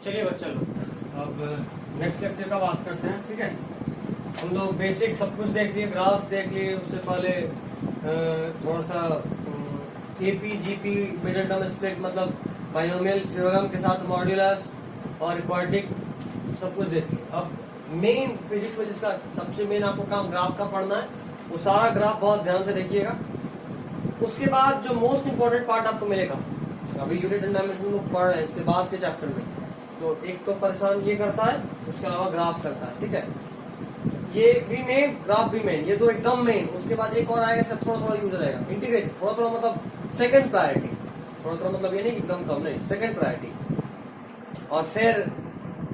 चलिए बच्चा लोग अब नेक्स्ट लेक्चर का बात करते हैं। ठीक है, हम लोग बेसिक सब कुछ देख लिए, ग्राफ देख लिए, उससे पहले थोड़ा सा AP GP middle term split मतलब बाइनोमियल थ्योरम के साथ मॉड्यूलस और क्वाड्रेटिक सब कुछ देख लिए। अब मेन फिजिक्स में जिसका सबसे मेन आपको काम ग्राफ का पढ़ना है, वो सारा ग्राफ बहुत ध्यान से देखिएगा। उसके बाद जो मोस्ट इंपॉर्टेंट पार्ट आपको मिलेगा, अभी यूनिट एंड डायमेंशन को पढ़ रहे हैं इसके बाद के चैप्टर में, तो एक तो परेशान ये करता है, उसके अलावा ग्राफ करता है। ठीक है, ये भी मेन, ग्राफ भी मेन, ये तो एकदम मेन। उसके बाद एक और आएगा, सब थोड़ा थोड़ा यूज रहेगा। इंटीग्रेशन थोड़ा थोड़ा मतलब सेकंड प्रायोरिटी, थोड़ा थोड़ा मतलब ये नहीं एकदम कम नहीं, सेकंड प्रायोरिटी। और फिर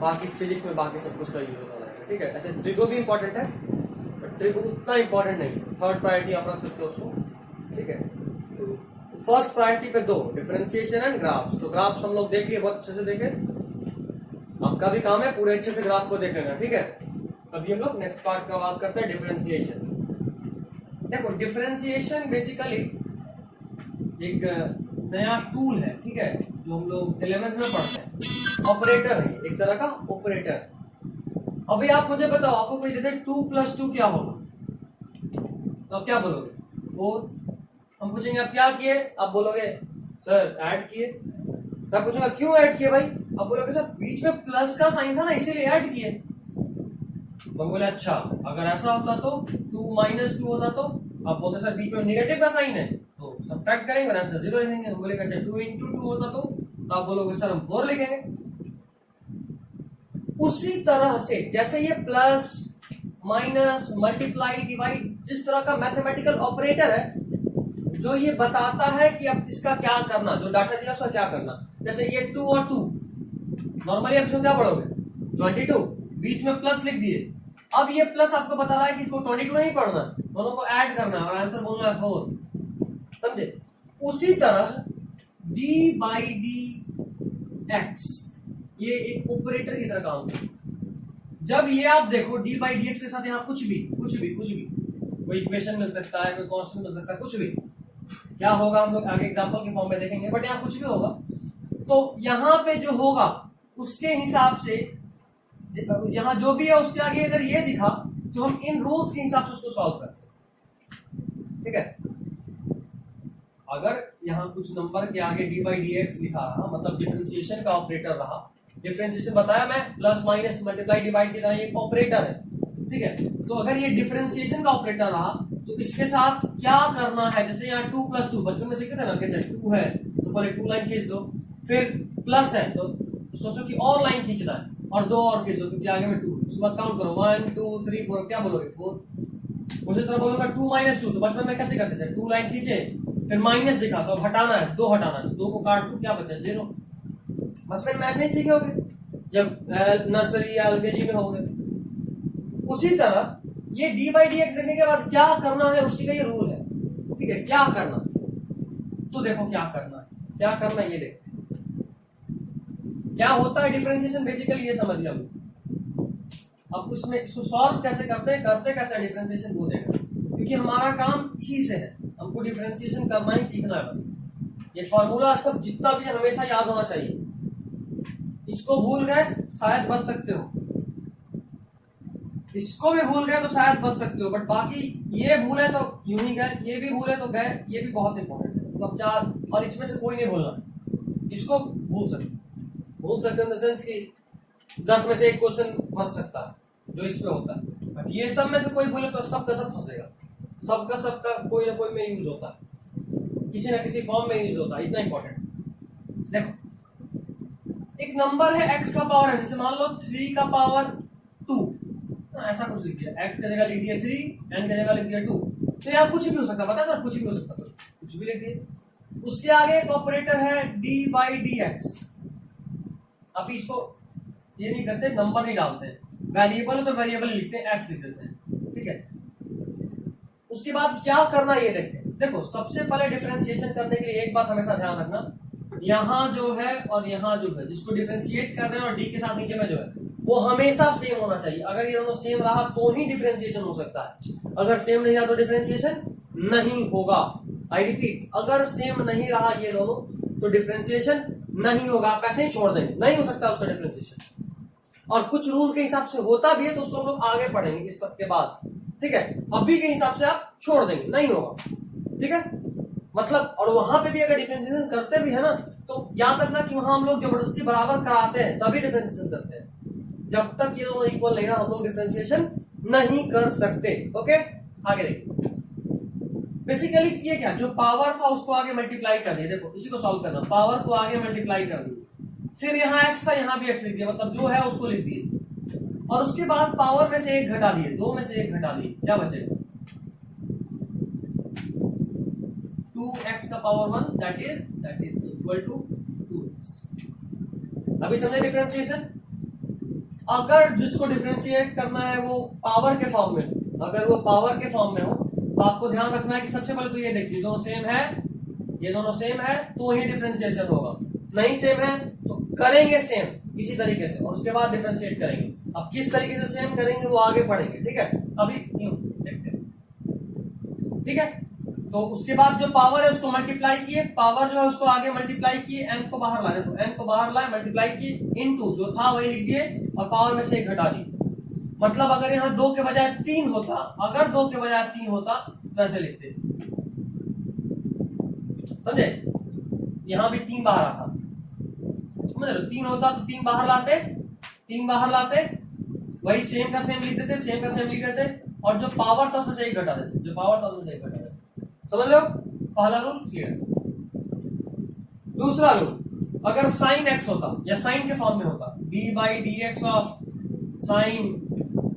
बाकी फिजिक्स में बाकी सब कुछ का यूज होता रहेगा। ठीक है, ऐसे ट्रिगो भी इंपॉर्टेंट है, बट ट्रिगो उतना इंपॉर्टेंट नहीं, थर्ड प्रायोरिटी आप रख सकते हो उसको। ठीक है, फर्स्ट प्रायोरिटी पे दो, डिफरेंशिएशन एंड ग्राफ्स। तो ग्राफ्स हम लोग देख लिए, बहुत अच्छे से देखे। आपका भी काम है पूरे अच्छे से ग्राफ को देख लेना। ठीक है, अभी हम लोग नेक्स्ट पार्ट का बात करते हैं, डिफरेंशिएशन। देखो, डिफरेंशिएशन बेसिकली एक नया टूल है। ठीक है, जो हम लोग 11th में पढ़ते हैं, ऑपरेटर है, एक तरह का ऑपरेटर। अभी आप मुझे बताओ, आपको कोई देते 2 + 2 क्या होगा, तो आप क्या बोलोगे? 4। हम पूछेंगे आप क्या किए, आप बोलोगे सर ऐड किए। मैं पूछूंगा क्यों ऐड किए भाई, आप बोलोगे सर बीच में प्लस का साइन था ना इसीलिए ऐड किए। हम बोले अच्छा, अगर ऐसा होता तो 2 - 2 होता तो? आप बोलते सर बीच में नेगेटिव का साइन है तो सब्ट्रैक्ट करेंगे, आंसर 0 लिखेंगे। हम बोलेगा अच्छा 2 × 2 होता तो आप बोलोगे सर हम 4 लिखेंगे। उसी तरह से जैसे ये प्लस माइनस मल्टीप्लाई डिवाइड जिस तरह का मैथमेटिकल ऑपरेटर है, जो ये बताता है कि अब इसका क्या करना, जो डाटा दिया उसका क्या करना। जैसे ये 2 और 2, नॉर्मली आप क्या पढ़ोगे 22, बीच में प्लस लिख दिए। अब ये प्लस आपको बता रहा है कि इसको 22 नहीं पढ़ना, दोनों को ऐड करना है और आंसर बोलना है 4। समझे? उसी तरह d/dx ये एक ऑपरेटर की तरह काम करता है। जब ये आप देखो d/dx के साथ यहाँ कुछ भी कोई इक्वेशन मिल सकता है, कोई कांस्टेंट मिल सकता है, कुछ भी क्या होगा हम लोग आगे एग्जांपल के फॉर्म में देखेंगे, बट यहाँ कुछ भी होगा तो यहाँ पे जो होगा उसके हिसाब से, यहाँ जो भी है उसके आगे अगर ये दिखा तो हम इन रूल्स के हिसाब से उसको सॉल्व करते हैं। ठीक है, अगर यहाँ कुछ नंबर के आगे d/dx लिखा रहा, मतलब डिफरेंशिएशन का ऑपरेटर रहा। डिफरेंशिएशन बताया मैं, प्लस माइनस मल्टीप्लाई डिवाइड की तरह ये ऑपरेटर है। ठीक है, तो अगर ये डिफरेंशिएशन का ऑपरेटर रहा तो इसके साथ क्या करना है। जैसे यहाँ 2 + 2 बचपन में सीखे थे ना, कहते हैं 2 है तो पहले 2 लाइन खींच लो, फिर प्लस है तो सोचो कि और लाइन खींचना है और 2 और खींच दो क्योंकि आगे में 2, उसके बाद काउंट करो 1 2 3 4, क्या बोलोगे 4। उसी तरह बोलोगे 2 - 2, तो बचपन में कैसे करते थे, 2 लाइन खींचे फिर माइनस दिखा तो अब हटाना है, 2 हटाना है, 2 को काट दो, क्या बचा 0। बचपन में ऐसे ही सीखे होगे जब नर्सरी या एलकेजी में होंगे। उसी तरह ये d/dx देखने के बाद क्या करना है उसी का ये रूल है। ठीक है, क्या करना, तो देखो क्या करना है ये देखो क्या होता है डिफरेंशिएशन, बेसिकली ये समझ लिया। अब उसमें इसको सॉल्व कैसे करते कैसे डिफरेंशिएशन वो देखा, क्योंकि हमारा काम इसी से है, हमको डिफरेंशिएशन करना ही सीखना है बस। ये फॉर्मूला सब जितना भी हमेशा याद होना चाहिए। इसको भूल गए शायद बच सकते हो, इसको भी भूल गए तो शायद बच सकते हो, बट बाकी ये भूले तो यूं ही गए, ये भी भूले तो गए। ये भी बहुत इंपॉर्टेंट है, मतलब 4, और इसमें से कोई नहीं भूलना। इसको भूल सकते इन द सेंस कि 10 में से एक क्वेश्चन फंस सकता है जो इसमें होता है, बट ये सब में से कोई भूले तो सबका सब फंसेगा। सबका कोई ना कोई में यूज होता है, किसी ना किसी फॉर्म में यूज होता है, इतना इंपॉर्टेंट। देखो, एक नंबर है x का पावर n, जैसे मान लो 3 का पावर 2, ऐसा कुछ लिख दिया, x की जगह लिख दिया 3, n की जगह लिख दिया 2, तो यहाँ कुछ भी हो सकता है, पता था कुछ भी हो सकता, तो कुछ भी लिख दिया। उसके आगे एक ऑपरेटर है d/dx। अभी इसको ये नहीं करते, नंबर नहीं डालते हैं, वेरिएबल है तो वेरिएबल लिखते हैं, x लिख देते हैं। ठीक है, उसके बाद क्या करना ये देखते हैं। देखो, सबसे पहले डिफरेंशिएशन करने के लिए एक बात हमेशा ध्यान रखना, यहाँ जो है और यहाँ जो है, जिसको डिफरेंशिएट कर रहे हैं और डी के साथ नीचे में जो है वो हमेशा सेम होना चाहिए। अगर ये दोनों सेम रहा तो ही डिफरेंशिएशन हो सकता है, अगर सेम नहीं रहा तो डिफरेंशिएशन नहीं होगा। आई रिपीट, अगर सेम नहीं रहा ये दोनों तो डिफरेंशिएशन नहीं होगा, आप ऐसे ही छोड़ देंगे, नहीं हो सकता उसका डिफरेंशिएशन। और कुछ रूल के हिसाब से होता भी है तो उसको हम लोग आगे पढ़ेंगे इस सब के बाद, ठीक है। अभी के हिसाब से आप छोड़ देंगे, नहीं होगा, ठीक है। मतलब और वहां पे भी अगर डिफरेंशिएशन करते भी है ना तो याद रखना कि वहां हम लोग जबरदस्ती बराबर कराते हैं तभी डिफरेंशिएशन करते हैं। जब तक ये दोनों इक्वल नहीं ना हम लोग डिफरेंशिएशन नहीं कर सकते। ओके, आगे देखिए। बेसिकली ये क्या, जो पावर था उसको आगे मल्टीप्लाई कर दिया। देखो इसी को सॉल्व करना, पावर को आगे मल्टीप्लाई कर दिया, फिर यहाँ एक्स था यहाँ भी एक्स लिख दिया, मतलब जो है उसको लिख दिए, और उसके बाद पावर में से एक घटा दिए, दो में से एक घटा दिए, क्या बचेगा 2x का power 1 that is equal to 2x। अभी समझे डिफरेंशिएशन। अगर जिसको डिफरेंशिएट करना है वो पावर के फॉर्म में, अगर वो पावर के फॉर्म में हो तो आपको ध्यान रखना है कि सबसे पहले तो ये देखिए दोनों सेम है, ये दोनों सेम है तो ही डिफरेंशिएशन होगा, नहीं सेम है तो करेंगे सेम इसी तरीके से और उसके बाद डिफरेंशिएट करेंगे। अब किस तरीके से सेम करेंगे वो आगे पढ़ेंगे, ठीक है। अभी देखते हैं, ठीक है। तो उसके बाद जो पावर है उसको मल्टीप्लाई किए, पावर जो है उसको आगे मल्टीप्लाई किए, n को बाहर लाए, तो n को बाहर लाए, मल्टीप्लाई किए, इनटू जो था वही लिख दिए और पावर में से एक घटा दी। मतलब अगर यहाँ 2 के बजाय 3 होता, अगर 2 के बजाय 3 होता तो ऐसे लिखते, समझे। यहाँ भी 3 बाहर आता, समझ रहे, 3 होता तो 3 बाहर लाते, 3 बाहर लाते, वही सेम का सेम लिख देते, सेम का सेम लिख देते, और जो पावर था उसमें से एक घटा देते, जो पावर था उसमें से एक घटा देते। समझ लो, पहला रूल क्लियर। दूसरा रूल, अगर साइन एक्स होता या साइन के फॉर्म में होता, D by d x of sine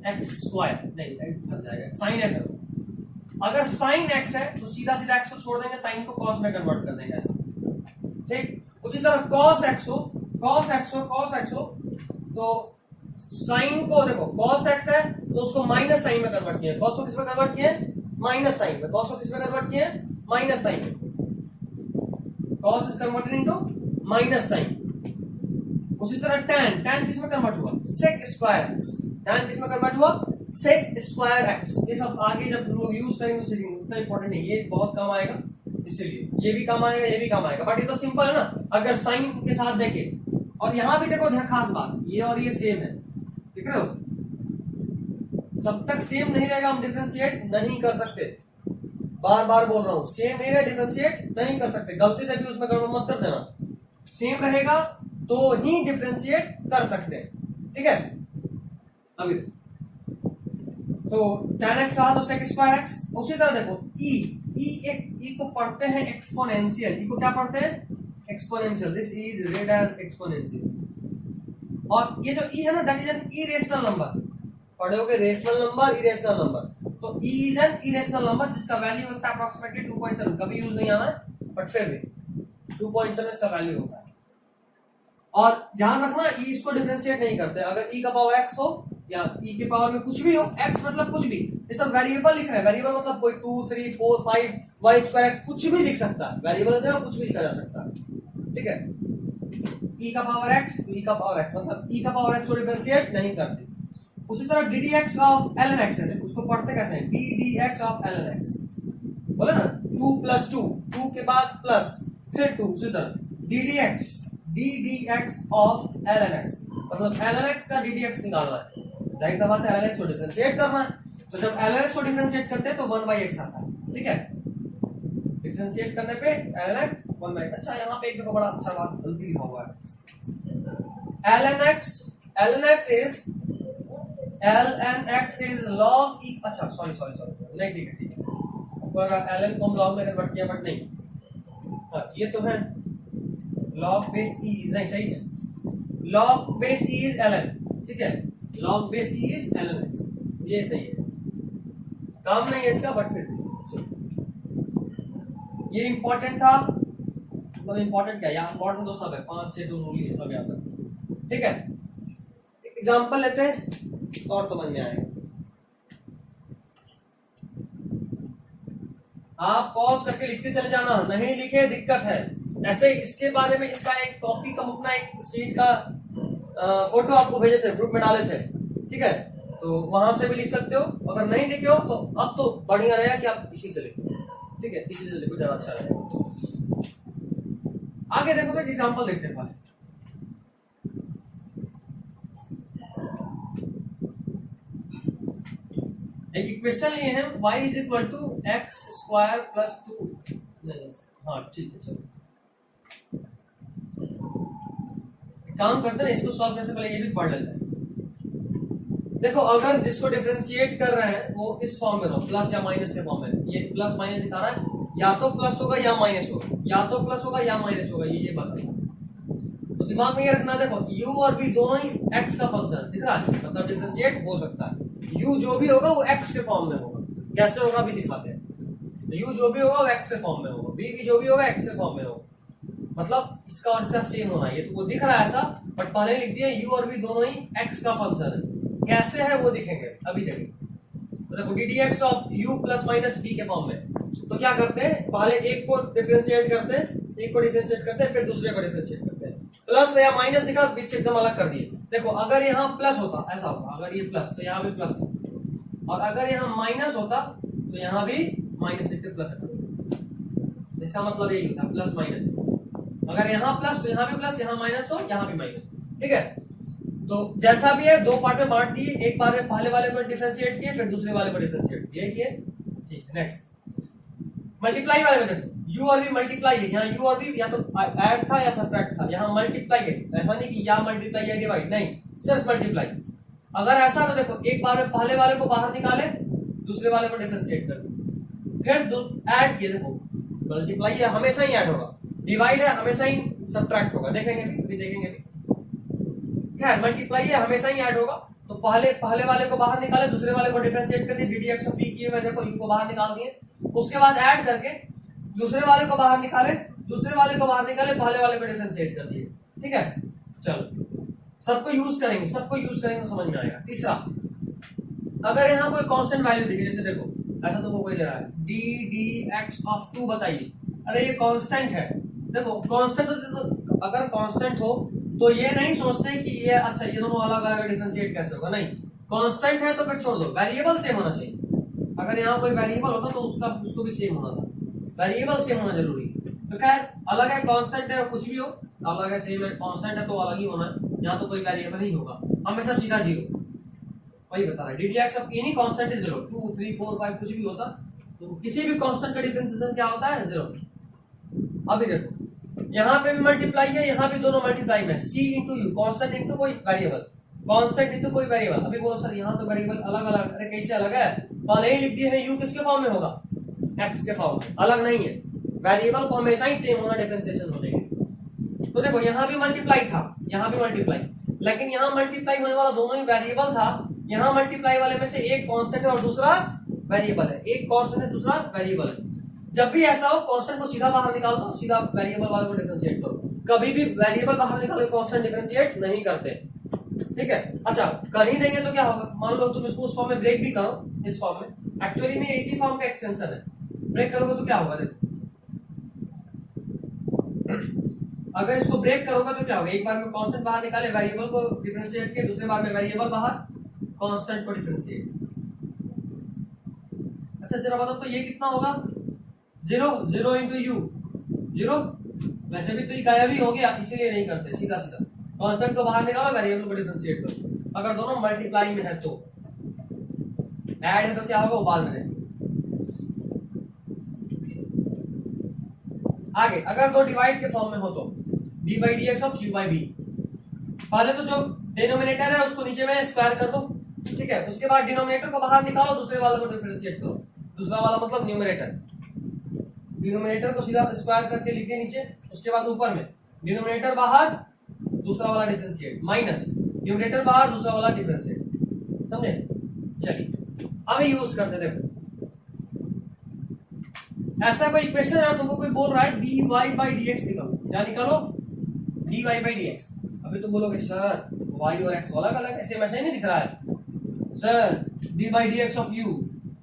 x square, नहीं फंस जाएगा, साइन एक्स। अगर साइन एक्स है तो सीधा सीधा एक्स को छोड़ देंगे, साइन को कॉस में कन्वर्ट कर देंगे ऐसा, ठीक। उसी तरह कॉस एक्स हो, कॉस एक्स हो, कॉस एक्स हो तो साइन को देखो, कॉस एक्स है तो उसको माइनस साइन में कन्वर्ट किया, कॉस को किस में कन्वर्ट किया, माइनस साइन में, कॉस को किस में कन्वर्ट किया, माइनस साइन में, cos is converted into minus sine. उसी तरह टैन, टैन किस में कन्वर्ट हुआ, सेक स्क्वायर एक्स, टैन किस में कन्वर्ट हुआ, सेक स्क्वायर एक्स। ये सब आगे जब लोग यूज करेंगे तो सीखेंगे, उतना इंपॉर्टेंट नहीं, ये बहुत काम आएगा, इसलिए ये भी काम आएगा, ये भी काम आएगा, बट ये तो सिंपल है ना। अगर साइन के साथ देखे, और यहां भी देखो खास बात, ये और ये सेम है, ठीक है। सब तक सेम नहीं रहेगा हम डिफरेंशिएट नहीं कर सकते, बार बार बोल रहा हूं, सेम नहीं रहे डिफरेंशिएट नहीं कर सकते, गलती से भी उसमें गड़बड़ मत कर देना, सेम रहेगा तो ही डिफरेंशिएट कर सकते हैं, ठीक है। अभी तो tan x रहा तो sec स्क्वायर x। उसी तरह देखो e को पढ़ते हैं एक्सपोनेंशियल, e को क्या पढ़ते हैं, exponential, this is read as exponential. और ये जो e है ना, that is an irrational number, पढ़े होगे रेशनल नंबर, इरेशनल नंबर, तो e is an irrational number जिसका वैल्यू होता है अप्रोक्सीमेटली 2.7, कभी यूज नहीं आना है बट फिर भी 2.7 इसका वैल्यू होता है। और ध्यान रखना e इसको डिफरेंशिएट नहीं करते, अगर e का पावर x हो या e के पावर में कुछ भी हो, x मतलब कुछ भी, ये सब वेरिएबल लिख रहे हैं, वेरिएबल मतलब कोई 2 3 4 5 y स्क्वायर कुछ भी लिख सकता है, वेरिएबल है कुछ भी लिखा जा सकता है, ठीक है। e का पावर x, e का पावर x मतलब e का पावर x को डिफरेंशिएट नहीं करते। उसी तरह ddx ऑफ ln x है, उसको पढ़ते कैसे हैं, ddx ऑफ ln x, बोले ना 2 + 2, 2 के बाद प्लस फिर 2, उसी तरह ddx ऑफ ln x मतलब ln x का ddx निकालना है, राइट बात है, ln x को डिफरेंशिएट करना है। तो जब ln x को डिफरेंशिएट करते हैं तो 1/x आता है, ठीक है। डिफरेंशिएट करने पे ln x 1/x। अच्छा यहाँ पे एक देखो बड़ा अच्छा बात गलती लिखा हुआ है, ln x is log e, अच्छा सॉरी नहीं, ठीक है आपको अगर ln को हम log में कन्वर्ट किया बट नहीं, ये तो है log बेस e, नहीं सही है, log base e is ln, ठीक है, log base e is ln x, ये सही है, काम नहीं है इसका बट फिर ये इंपॉर्टेंट था, मतलब इंपॉर्टेंट क्या, यहाँ इंपॉर्टेंट तो सब है, 5 6 तो रूल ही सब याद रखना, ठीक है। एग्जांपल लेते हैं और समझ में आएगा। आप पॉज करके लिखते चले जाना, नहीं लिखे दिक्कत है। ऐसे इसके बारे में इसका एक कॉपी का अपना एक शीट का फोटो आपको भेजे थे, ग्रुप में डाले थे, ठीक है, तो वहां से भी लिख सकते हो। अगर नहीं लिखे हो तो अब तो बढ़िया रहेगा कि आप इसी से लिखो, ठीक है, इसी से लिखो, ज्यादा अच्छा रहेगा। आगे देखो तो एक एग्जाम्पल देखते हैं पहले। एक इक्वेशन लिए हैं y is equal to x square plus 2। हाँ ठीक है, चलो काम करते हैं, इसको सॉल्व करने से पहले ये भी पढ़ लेते हैं। देखो अगर जिसको डिफरेंशिएट कर रहे हैं वो इस फॉर्म में हो, प्लस या माइनस के फॉर्म में, ये प्लस माइनस दिखा रहा है, या तो प्लस होगा या माइनस होगा, या तो प्लस होगा या माइनस होगा, ये बता। तो दिमाग में ये रखना, देखो u और v दोनों ही x का फंक्शन दिख रहा है, मतलब डिफरेंशिएट हो सकता है। u जो भी होगा वो x के फॉर्म में होगा, कैसे होगा अभी दिखाते हैं। u जो भी होगा वो x के फॉर्म में होगा, v भी जो भी होगा x के फॉर्म में होगा, मतलब इसका और इसका सेम होना है। ये तो वो दिख रहा है ऐसा, बट पहले लिख दिया u और v दोनों ही x का फंक्शन है, कैसे है वो दिखेंगे अभी देखेंगे। तो देखो ddx of u plus minus v के फॉर्म में, तो क्या करते हैं, पहले एक को डिफरेंशिएट करते हैं, एक को डिफरेंशिएट करते हैं, फिर दूसरे को डिफरेंशिएट करते हैं। प्लस या माइनस दिखा, बीच से एकदम अलग कर दिए। देखो अगर यहाँ प्लस होता ऐसा होता, अगर ये प्लस तो यहाँ भी प्लस होता, और अगर यहाँ माइनस होता तो यहाँ भी माइनस लिखते प्लस होता। इसका मतलब यही होता प्लस माइनस, अगर यहाँ प्लस तो यहाँ भी प्लस, यहाँ माइनस तो यहाँ भी माइनस, ठीक है। तो जैसा भी है दो पार्ट में बांट दिए, एक बार में पहले वाले को डिफरेंशिएट किए, फिर दूसरे वाले को डिफरेंशिएट किए, ठीक है। नेक्स्ट मल्टीप्लाई वाले में देखो u और v मल्टीप्लाई है, यहाँ u और v या तो ऐड था या सब्ट्रैक्ट था, यहाँ मल्टीप्लाई है, ऐसा नहीं कि या मल्टीप्लाई या डिवाइड, नहीं सिर्फ मल्टीप्लाई। अगर ऐसा तो देखो एक बार में पहले वाले को बाहर निकाले, दूसरे वाले को डिफरेंशिएट कर दो, फिर ऐड किए, देखो मल्टीप्लाई है हमेशा ही ऐड होगा, डिवाइड है हमेशा ही सब्ट्रैक्ट होगा, देखेंगे भी देखेंगे भी। खैर मल्टीप्लाई है हमेशा ही ऐड होगा, तो पहले वाले को बाहर निकाले, दूसरे वाले को डिफरेंशिएट कर दिए, ddx ऑफ v किए हुए देखो u को बाहर निकाल दिए, उसके बाद ऐड करके दूसरे वाले को बाहर निकाले, पहले वाले को डिफरेंशिएट कर दिए, ठीक है। चलो सबको यूज करेंगे तो समझ में आएगा। तीसरा, अगर यहाँ कोई कांस्टेंट वैल्यू दिखे, जैसे देखो ऐसा तो वो कोई दे रहा है ddx ऑफ 2 बताइए, अरे ये कांस्टेंट है। देखो कांस्टेंट तो अगर कांस्टेंट हो तो ये नहीं सोचते कि ये अच्छा ये दोनों अलग अलग डिफरेंशिएट कैसे होगा, नहीं कांस्टेंट है तो फिर छोड़ दो, वेरिएबल सेम होना चाहिए। अगर यहाँ कोई वेरिएबल होता तो उसको भी सेम होना था, वेरिएबल सेम होना जरूरी। तो खैर अलग है कांस्टेंट है कुछ भी हो, अलग है सेम है, कांस्टेंट है तो अलग ही होना है, यहाँ तो कोई वेरिएबल नहीं होगा, हमेशा सीधा 0, वही बता रहा है ddx of any constant is 0, 2 3 4 5 कुछ भी होता तो किसी भी कांस्टेंट का डिफरेंशिएशन क्या होता है 0। अभी देखो यहाँ पे भी मल्टीप्लाई है, यहाँ भी दोनों मल्टीप्लाई में, c into you, constant into कोई वेरिएबल, कांस्टेंट इंटू कोई वेरिएबल। अभी बोलो सर यहाँ तो वेरिएबल अलग अलग, अरे कैसे अलग है, पहले ही लिख दिए हैं u किसके फॉर्म में होगा, x के फॉर्म में, अलग नहीं है, वेरिएबल को हमेशा ही सेम होना डिफरेंशिएशन होने के। तो देखो यहाँ भी मल्टीप्लाई था, यहाँ भी मल्टीप्लाई, लेकिन यहाँ मल्टीप्लाई होने वाला दोनों ही वेरिएबल था, यहाँ मल्टीप्लाई वाले में से एक कांस्टेंट है और दूसरा वेरिएबल है, एक कांस्टेंट है दूसरा वेरिएबल है। जब भी ऐसा हो कांस्टेंट को सीधा बाहर निकाल दो, सीधा वेरिएबल वाले को डिफरेंशिएट करो, कभी भी वेरिएबल बाहर निकाल के कांस्टेंट डिफरेंशिएट नहीं करते, ठीक है। अच्छा कर ही देंगे तो क्या होगा, मान लो तुम इसको उस फॉर्म में ब्रेक भी करो, इस फॉर्म में, एक्चुअली में इसी फॉर्म का एक्सटेंशन है, ब्रेक करोगे तो क्या होगा, देखो अगर इसको ब्रेक करोगे तो क्या होगा, एक बार में कांस्टेंट बाहर निकाले, वेरिएबल को डिफरेंशिएट किया, दूसरे बार में वेरिएबल बाहर, कांस्टेंट को डिफरेंशिएट। अच्छा जरा बताओ तो ये कितना होगा, 0 इंटू यू 0, वैसे भी तो ये गायब ही हो गया, इसीलिए नहीं करते, सीधा सीधा कांस्टेंट को बाहर निकालो, वेरिएबल को डिफरेंशिएट करो। अगर दोनों मल्टीप्लाई में है तो, ऐड है तो क्या होगा वो बाद में। आगे अगर दो डिवाइड के फॉर्म में हो तो d by d x of u by v, पहले तो जो डिनोमिनेटर है उसको नीचे में स्क्वायर कर दो, ठीक है। उसके बाद डिनोमिनेटर को बाहर निकालो, दूसरे वाले को डिफरेंशिएट करो, दूसरा वाला मतलब न्यूमरेटर, डिनोमिनेटर को सीधा स्क्वायर करके लिख दिया नीचे, उसके बाद ऊपर में डिनोमिनेटर बाहर, दूसरा वाला डिफरेंशिएट, माइनस न्यूमरेटर बाहर, दूसरा वाला डिफरेंशिएट, समझे। चलिए अब यूज करते, देखो ऐसा कोई इक्वेशन है और तुमको कोई बोल रहा है dy बाई dx निकालो, क्या निकालो, dy बाई dx। अभी तुम बोलोगे सर y और x अलग अलग, ऐसे मैसेज नहीं दिख रहा है sir, d by dx of u,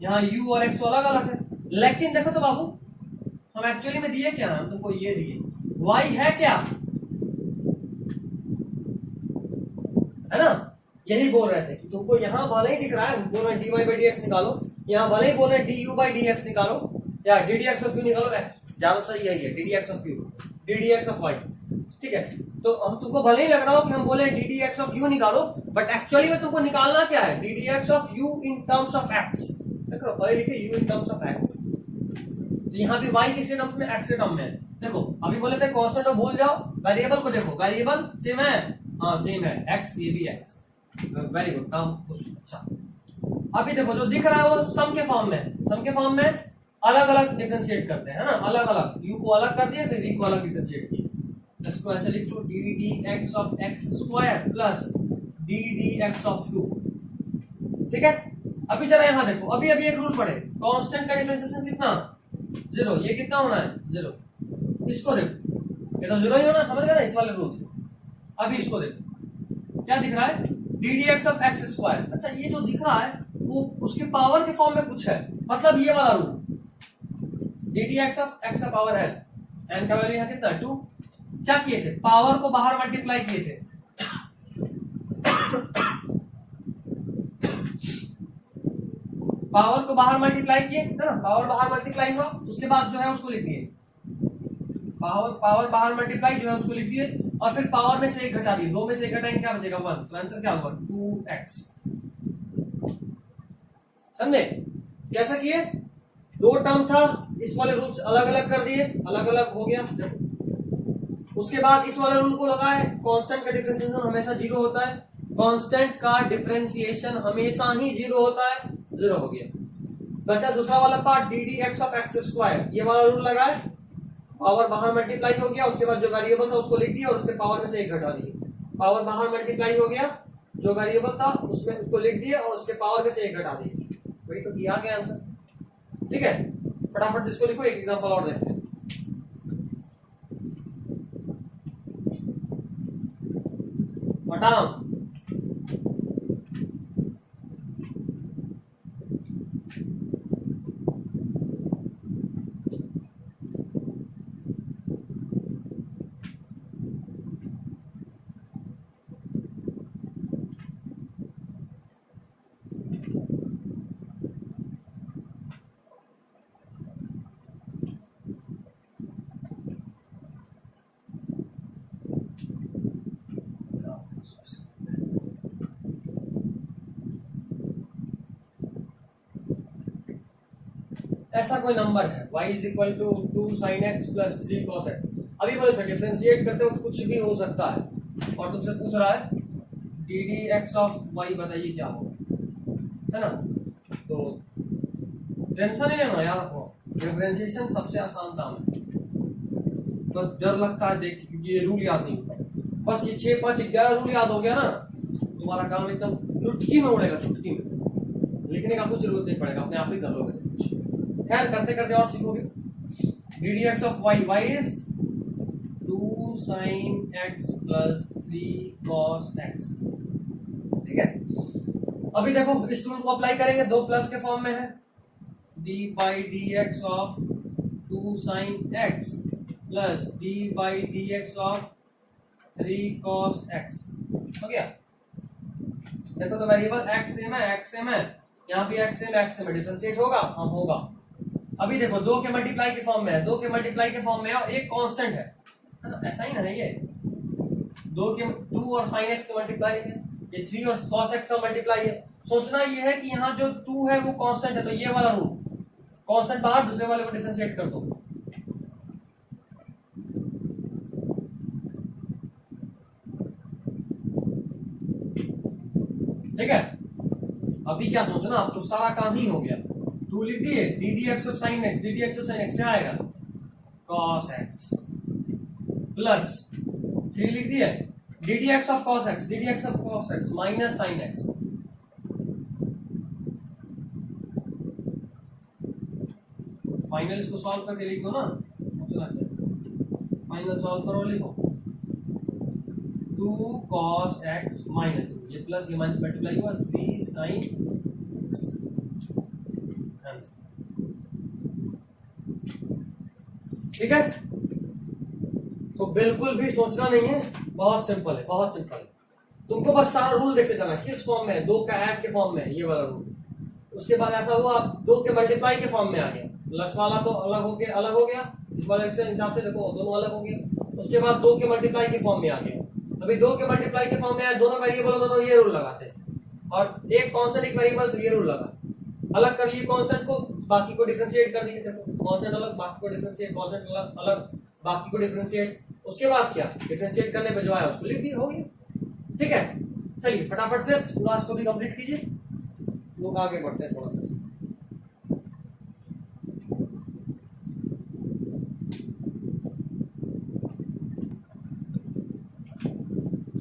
यहाँ u और x तो अलग अलग है, लेकिन देखो तो बाबू हम एक्चुअली में दिए क्या, हम तुमको ये दिए y है क्या, है ना, यही बोल रहे थे कि तुमको यहाँ भले ही दिख रहा है, बोल रहे dy बाई dx निकालो, यहाँ भले ही बोल रहे du बाई dx निकालो, या ddx ऑफ u निकालो, ज्यादा सही है ये ddx of u, d d x of y. ठीक है, तो हम तुमको भले ही लग रहा हो कि हम बोले D d x of you निकालो, बट एक्चुअली में तुमको निकालना क्या है, d d x of you in terms of x. देखो पहले लिखे you in terms of x, यहाँ पे y किसके टर्म्स में, x के टर्म में। देखो अभी बोले थे कांस्टेंट को भूल जाओ, वेरिएबल को देखो, वेरिएबल सेम है, हाँ सेम है, x ये भी x। वेरी गुड, काम अच्छा। अभी देखो जो दिख रहा है वो सम के फॉर्म में, सम के फॉर्म में अलग अलग डिफरेंशिएट करते हैं ना, अलग अलग, u को अलग कर दिए, फिर v को अलग डिफरेंशिएट किया। इसको ऐसे लिख लो, d d x of x square plus d d x of u. ठीक है, अभी जरा यहाँ देखो, अभी अभी एक रूल पढ़े, कांस्टेंट का डिफरेंशिएशन कितना, 0, ये कितना होना है 0। इसको देखो, ये तो 0 ही होना, समझ गए ना इस वाले रूल से। अभी इसको देखो क्या दिख रहा है, d d x of x square. अच्छा ये जो दिख रहा है वो उसके पावर के फॉर्म में कुछ है, मतलब ये वाला rule, D d x of x का पावर एन, एन का वैल्यू यहाँ कितना है 2। क्या किए थे, पावर को बाहर मल्टीप्लाई किए थे, पावर को बाहर मल्टीप्लाई किए है ना, पावर बाहर मल्टीप्लाई हुआ, उसके बाद जो है उसको लिख दिए, पावर बाहर मल्टीप्लाई जो है उसको लिख दिए, और फिर पावर में से एक घटा दिए, 2 में से एक घटाएंगे क्या बचेगा 1, तो आंसर क्या होगा 2x। समझे कैसा किए, 2 टर्म था, इस वाले रूल्स अलग अलग कर दिए, अलग अलग हो गया। उसके बाद इस वाले रूल को लगाए, कांस्टेंट का डिफरेंशिएशन हमेशा 0 होता है, कांस्टेंट का डिफरेंशिएशन हमेशा ही 0 होता है, 0 हो गया। बचा दूसरा वाला part, D d x of x square, ये वाला रूल लगाए, पावर बाहर मल्टीप्लाई हो गया, उसके बाद जो वेरिएबल था उसको लिख दिया और उसके पावर में से एक घटा दिए, पावर बाहर मल्टीप्लाई हो गया, जो वेरिएबल था उसमें उसको लिख दिया और उसके पावर में से एक घटा दिए, वही तो किया गया आंसर। ठीक है, फटाफट से इसको लिखो, एक एग्जांपल और देखते हैं। बताओ ऐसा कोई नंबर है y is equal to 2 sin x plus 3 cos x। अभी बोले सर डिफरेंशिएट करते हो कुछ भी हो सकता है, और तुमसे पूछ रहा है d d x of y, बताइए क्या होगा, है ना। तो टेंशन नहीं लेना यार, डिफरेंशिएशन सबसे आसान काम है, बस डर लगता है देख क्योंकि ये रूल याद नहीं होता। बस ये 6 5 11 रूल याद हो गया ना, तुम्हारा काम एकदम चुटकी में उड़ेगा, चुटकी में, लिखने का कुछ जरूरत नहीं पड़ेगा, अपने आप ही कर लोगे सब कुछ। खैर करते करते और सीखोगे। D d x of y, y is 2 sin x plus 3 cos x। ठीक है, अभी देखो इस रूल को अप्लाई करेंगे, 2 प्लस के फॉर्म में है, d by d x of 2 sin x plus d by d x of 3 cos x हो गया। देखो तो वेरिएबल x सेम है, x सेम है, यहाँ भी x same, x same, differentiate होगा, हाँ होगा। अभी देखो 2 के मल्टीप्लाई के फॉर्म में है, 2 के मल्टीप्लाई के फॉर्म में है और एक कांस्टेंट है ना, ऐसा ही ना है, ये 2 और sin x से मल्टीप्लाई है, ये 3 और cos x से मल्टीप्लाई है। सोचना ये है कि यहाँ जो 2 है वो कांस्टेंट है, तो ये वाला रूल, कांस्टेंट बाहर, दूसरे वाले को डिफरेंशिएट कर दो। ठीक है, अभी क्या सोचना, अब तो सारा काम ही हो गया। 2 लिख दिए, d d x of sine x, d d x of sine x क्या आएगा cos x प्लस 3 लिख दिए, d d x of cos x, d d x of cos x minus sine x। Final इसको solve करके लिख दो ना, final solve करो, लिखो 2 cos x माइनस, ये प्लस ये माइनस मल्टीप्लाई हुआ 3 sin x। ठीक है, तो बिल्कुल भी सोचना नहीं है, बहुत सिंपल है, बहुत सिंपल है। तुमको बस सारा रूल देखते जाना, किस फॉर्म में है, 2 का ऐड के फॉर्म में है ये वाला रूल। उसके बाद ऐसा हुआ 2 के मल्टीप्लाई के फॉर्म में आ गया, प्लस वाला तो अलग हो गया, इस वाले से हिसाब से देखो दोनों अलग हो गया, उसके बाद 2 के मल्टीप्लाई के फॉर्म में आ गया। अभी 2 के मल्टीप्लाई के फॉर्म में आया, दोनों वेरिएबल होता तो ये रूल लगाते, और एक कांस्टेंट एक वेरिएबल तो ये रूल लगा, अलग कर लिए कांस्टेंट को, बाकी को डिफरेंशिएट कर दिए। देखो कांस्टेंट अलग, बाकी को डिफरेंशिएट, कांस्टेंट अलग अलग, बाकी को डिफरेंशिएट। उसके बाद क्या, डिफरेंशिएट करने पे जो आया उसको लिख दिया, हो गया। ठीक है, चलिए फटाफट से क्लास को भी कंप्लीट कीजिए, लोग आगे बढ़ते हैं थोड़ा सा।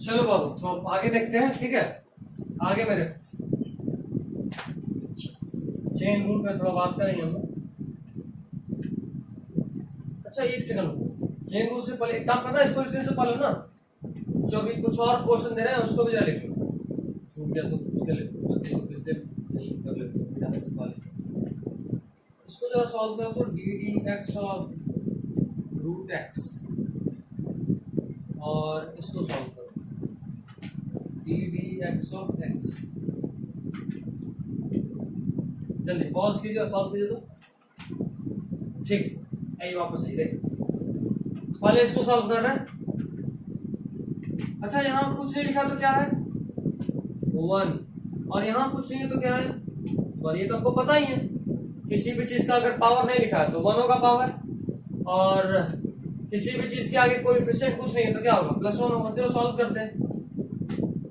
चलो बाबू तो आगे देखते हैं। ठीक है, आगे में देखते चेन रूल पे थोड़ा बात करेंगे हम लोग। अच्छा एक सेकंड, चेन रूल से पहले एक काम करना, इसको लिखने से पहले ना जो भी कुछ और क्वेश्चन दे रहे हैं उसको भी जरा लिख लो, छूट गया तो पिछले लिख लो, पिछले नहीं कर लेते जाने से पहले। इसको जरा सॉल्व करो तो d d x of root x, और इसको सॉल्व करो d d x of x. जल्दी पॉज कीजिए और सॉल्व कीजिए तो ठीक है। ये वापस आइए, देखिए पहले इसको सॉल्व कर रहे हैं। अच्छा यहाँ कुछ नहीं लिखा तो क्या है 1, और यहाँ कुछ नहीं है तो क्या है, और ये तो आपको पता ही है, किसी भी चीज का अगर पावर नहीं लिखा है तो 1 होगा पावर, और किसी भी चीज के आगे कोई कोएफिशिएंट कुछ नहीं है तो क्या होगा +1 होगा। चलो सॉल्व करते हैं,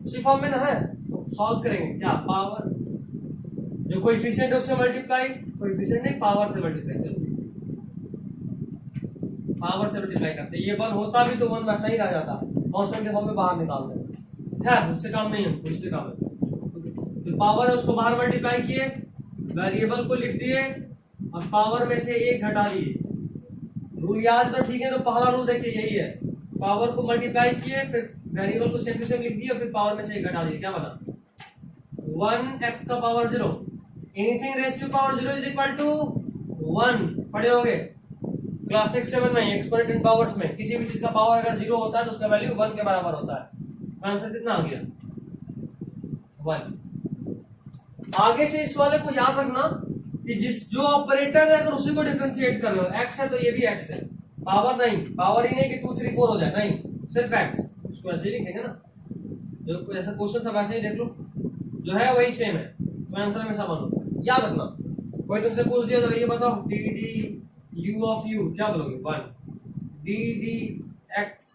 उसी फॉर्म में ना है तो सॉल्व करेंगे। क्या पावर, जो कोएफिशिएंट है उससे मल्टीप्लाई, कोएफिशिएंट नहीं पावर से मल्टीप्लाई, चलो पावर से मल्टीप्लाई करते हैं। ये 1 होता भी तो 1 वैसा ही रह जाता, कांस्टेंट के फॉर्म में बाहर निकाल देंगे। खैर उससे काम नहीं है, उससे काम है। तो पावर है उसको बाहर मल्टीप्लाई किए, वेरिएबल को लिख दिए, और पावर में से 1 घटा दिए। रूल याद तो ठीक है, तो पहला रूल देखिए यही है, पावर को मल्टीप्लाई किए, फिर वेरिएबल को सेम टू सेम लिख दिया, फिर पावर में से 1 घटा दिए, क्या बना 1 का power 0, anything raise to power 0 is equal to 1। पढ़े होगे क्लास 6-7 में एक्सपोनेंट इन पावर्स में, किसी भी चीज का पावर अगर 0 होता है तो उसका वैल्यू 1 के बराबर होता है। आंसर कितना आ गया 1। आगे से इस वाले को याद रखना कि जो ऑपरेटर है अगर उसी को डिफरेंशिएट कर लो, x है तो ये भी x है, पावर नहीं, पावर ही नहीं कि 2 3 4 हो जाए, नहीं सिर्फ x, उसको ऐसे ही लिखेंगे ना, जो ऐसा क्वेश्चन था वैसे ही देख लो, जो है वही सेम है, तो आंसर हमेशा वन होता है। याद रखना, कोई तुमसे पूछ दिया तो ये बताओ D D you of you क्या बोलोगे 1, डी डी एक्स,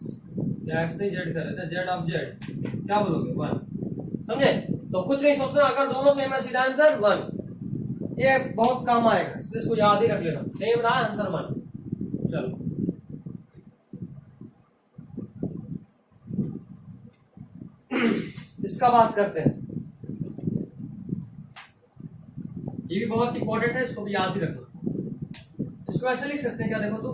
एक्स नहीं जेड कर रहे थे, जेड ऑफ जेड क्या बोलोगे 1, समझे। तो कुछ नहीं सोचना, अगर दोनों सेम है सीधा आंसर 1, ये बहुत काम आएगा, इसको याद ही रख लेना, सेम रहा आंसर 1। चलो इसका बात करते हैं, ये भी बहुत इंपॉर्टेंट है, इसको भी याद ही रखना। इसको ऐसे लिख सकते हैं, क्या देखो तो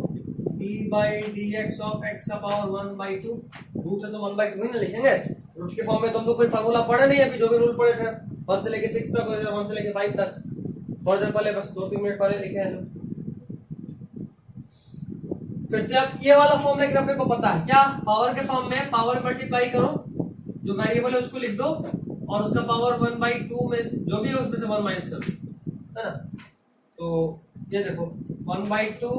d by d x of x का पावर 1/2, रूट है तो 1/2 ही ना लिखेंगे, रूट के फॉर्म में तुम तो कोई फार्मूला पढ़े नहीं अभी, जो भी रूल पढ़े थे 1 से लेके 6 तक, 1 से लेके 5 तक, थोड़ी देर पहले बस 2-3 मिनट पहले लिखे हैं लोग। फिर से अब ये वाला फॉर्म लेकर अपने को पता है क्या, पावर के फॉर्म में पावर मल्टीप्लाई करो, जो वेरिएबल है उसको लिख दो, और उसका पावर 1/2 में जो भी है उसमें से 1 माइनस कर दो, है ना। तो ये देखो 1/2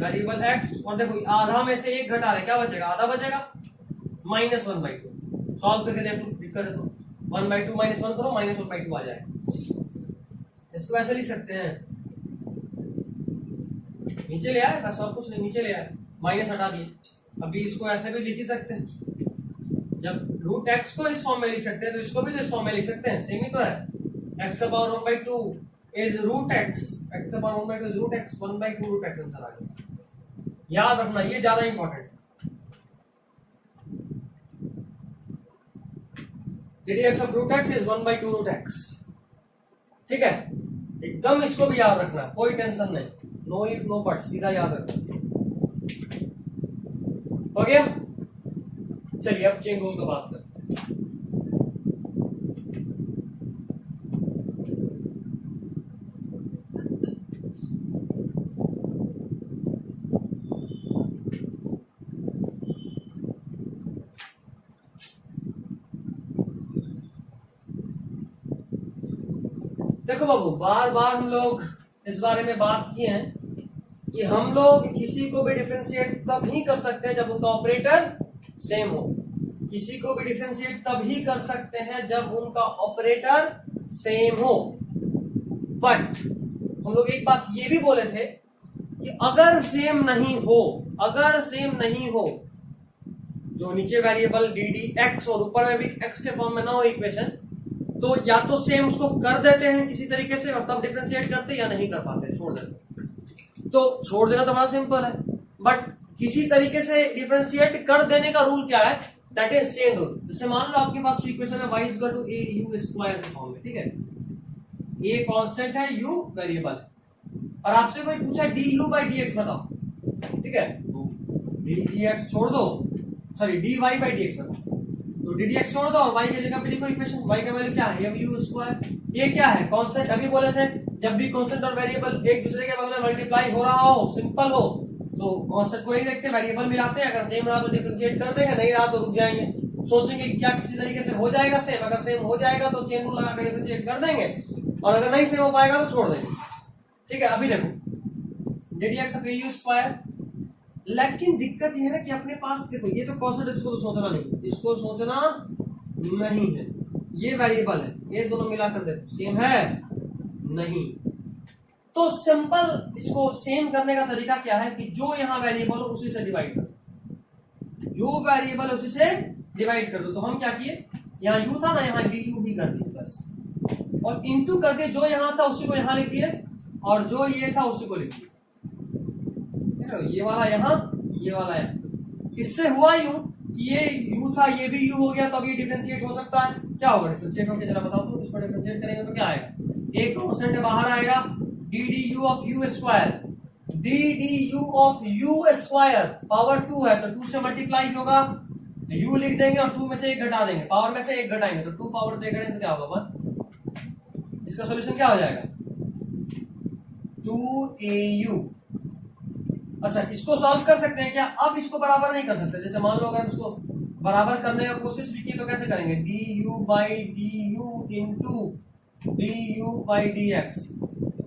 वेरिएबल x, और देखो आधा में से 1 घटा रहे, क्या बचेगा आधा बचेगा, -1/2। सॉल्व करके देखो, दिक्कत है तो 1/2 -1 करो, -1/2 आ जाएगा। इसको ऐसे लिख सकते हैं, नीचे ले आए बस और कुछ नहीं, नीचे ले आए, माइनस हटा दिए। अभी इसको ऐसे भी लिख ही सकते हैं, जब रूट एक्स को इस फॉर्म में लिख सकते हैं तो इसको भी तो इस फॉर्म में लिख सकते हैं, सेम ही तो है। x का power 1/2 is root x, x का power 1/2 is root x, 1/2 root x answer आ गया। याद रखना, ये ज्यादा इंपॉर्टेंट है। ddx of root x is 1/2 root x, ठीक है, एकदम इसको भी याद रखना, कोई टेंशन नहीं, नो इफ नो बट, सीधा याद रखना। हो गया, चलिए अब चेन रूल की बात करते हैं। देखो बाबू, बार बार हम लोग इस बारे में बात किए हैं, कि हम लोग किसी को भी डिफरेंशिएट तब ही कर सकते हैं जब उनका ऑपरेटर सेम हो। किसी को भी डिफरेंशिएट तब ही कर सकते हैं जब उनका ऑपरेटर सेम हो। बट हम लोग एक बात ये भी बोले थे कि अगर सेम नहीं हो, जो नीचे वेरिएबल डी डी एक्स और ऊपर में भी एक्स के फॉर्म में ना हो इक्वेशन, तो या तो सेम उसको कर देते हैं किसी तरीके से और तब डिफरेंशिएट करते, या नहीं कर पाते, छोड़ देते। तो छोड़ देना तो बड़ा सिंपल है, बट किसी तरीके से डिफरेंशिएट कर देने का रूल क्या है, दैट इज चेन रूल। जैसे मान लो आपके पास इक्वेशन है y equal to a u square के फॉर्म में, ठीक है, ए कांस्टेंट है, यू वेरिएबल, और आपसे कोई पूछा d u by d x बताओ, ठीक है, डी एक्स छोड़ दो, sorry d y by d x बताओ, तो डी डी एक्स छोड़ दो और वाई की जगह पे लिखो इक्वेशन, वाई का वैल्यू क्या है, एम यू स्क्वायर। ये क्या है, कांस्टेंट। अभी बोले थे जब भी कांस्टेंट और वेरिएबल एक दूसरे के बगल में मल्टीप्लाई हो रहा हो, सिंपल हो, तो कांस्टेंट को ही देखते, वेरिएबल मिलाते हैं, अगर सेम रहा तो डिफरेंशिएट कर देंगे, नहीं रहा तो रुक जाएंगे, सोचेंगे क्या किसी तरीके से हो जाएगा सेम, अगर सेम हो जाएगा तो चेन रूल लगा के डिफरेंशिएट कर देंगे, और अगर नहीं सेम हो पाएगा तो छोड़ देंगे, ठीक है। अभी देखो D d x of A u square, लेकिन दिक्कत ये है ना कि अपने पास देखो ये तो कांस्टेंट, इसको तो सोचना नहीं, इसको सोचना नहीं है, ये वेरिएबल है, ये दोनों मिलाकर देखो सेम है नहीं, तो सिंपल इसको सेम करने का तरीका क्या है कि जो यहां वेरिएबल हो उसी से डिवाइड कर दो, जो वेरिएबल उसी से डिवाइड कर दो। तो हम क्या किए, यहां यू था ना, यहां डी यू भी कर दिए बस, और इनटू कर दिए, जो यहां था उसी को यहां लिख दिए, और जो ये था उसी को लिख दिए, ये वाला यहां, ये वाला यहां। इससे हुआ यूं कि ये यू था, ये भी यू हो गया, तो अब ये डिफरेंशिएट हो सकता है। क्या होगा डिफरेंशिएट होकर, जरा बताओ तो, इसको डिफरेंशिएट करेंगे तो क्या आएगा, एक कांस्टेंट बाहर आएगा, d D you of you square, D D you of you square power 2 है तो 2 से मल्टीप्लाई होगा, यू लिख देंगे और 2 में से 1 घटा देंगे, पावर में से 1 घटाएंगे तो 2 पावर 2 करेंगे तो क्या होगा 1। इसका सॉल्यूशन क्या हो जाएगा 2au। अच्छा, इसको सॉल्व कर सकते हैं क्या, अब इसको बराबर नहीं कर सकते, जैसे मान लो अगर इसको बराबर करने का कोशिश भी की तो कैसे करेंगे, D u by D you into D u by d x,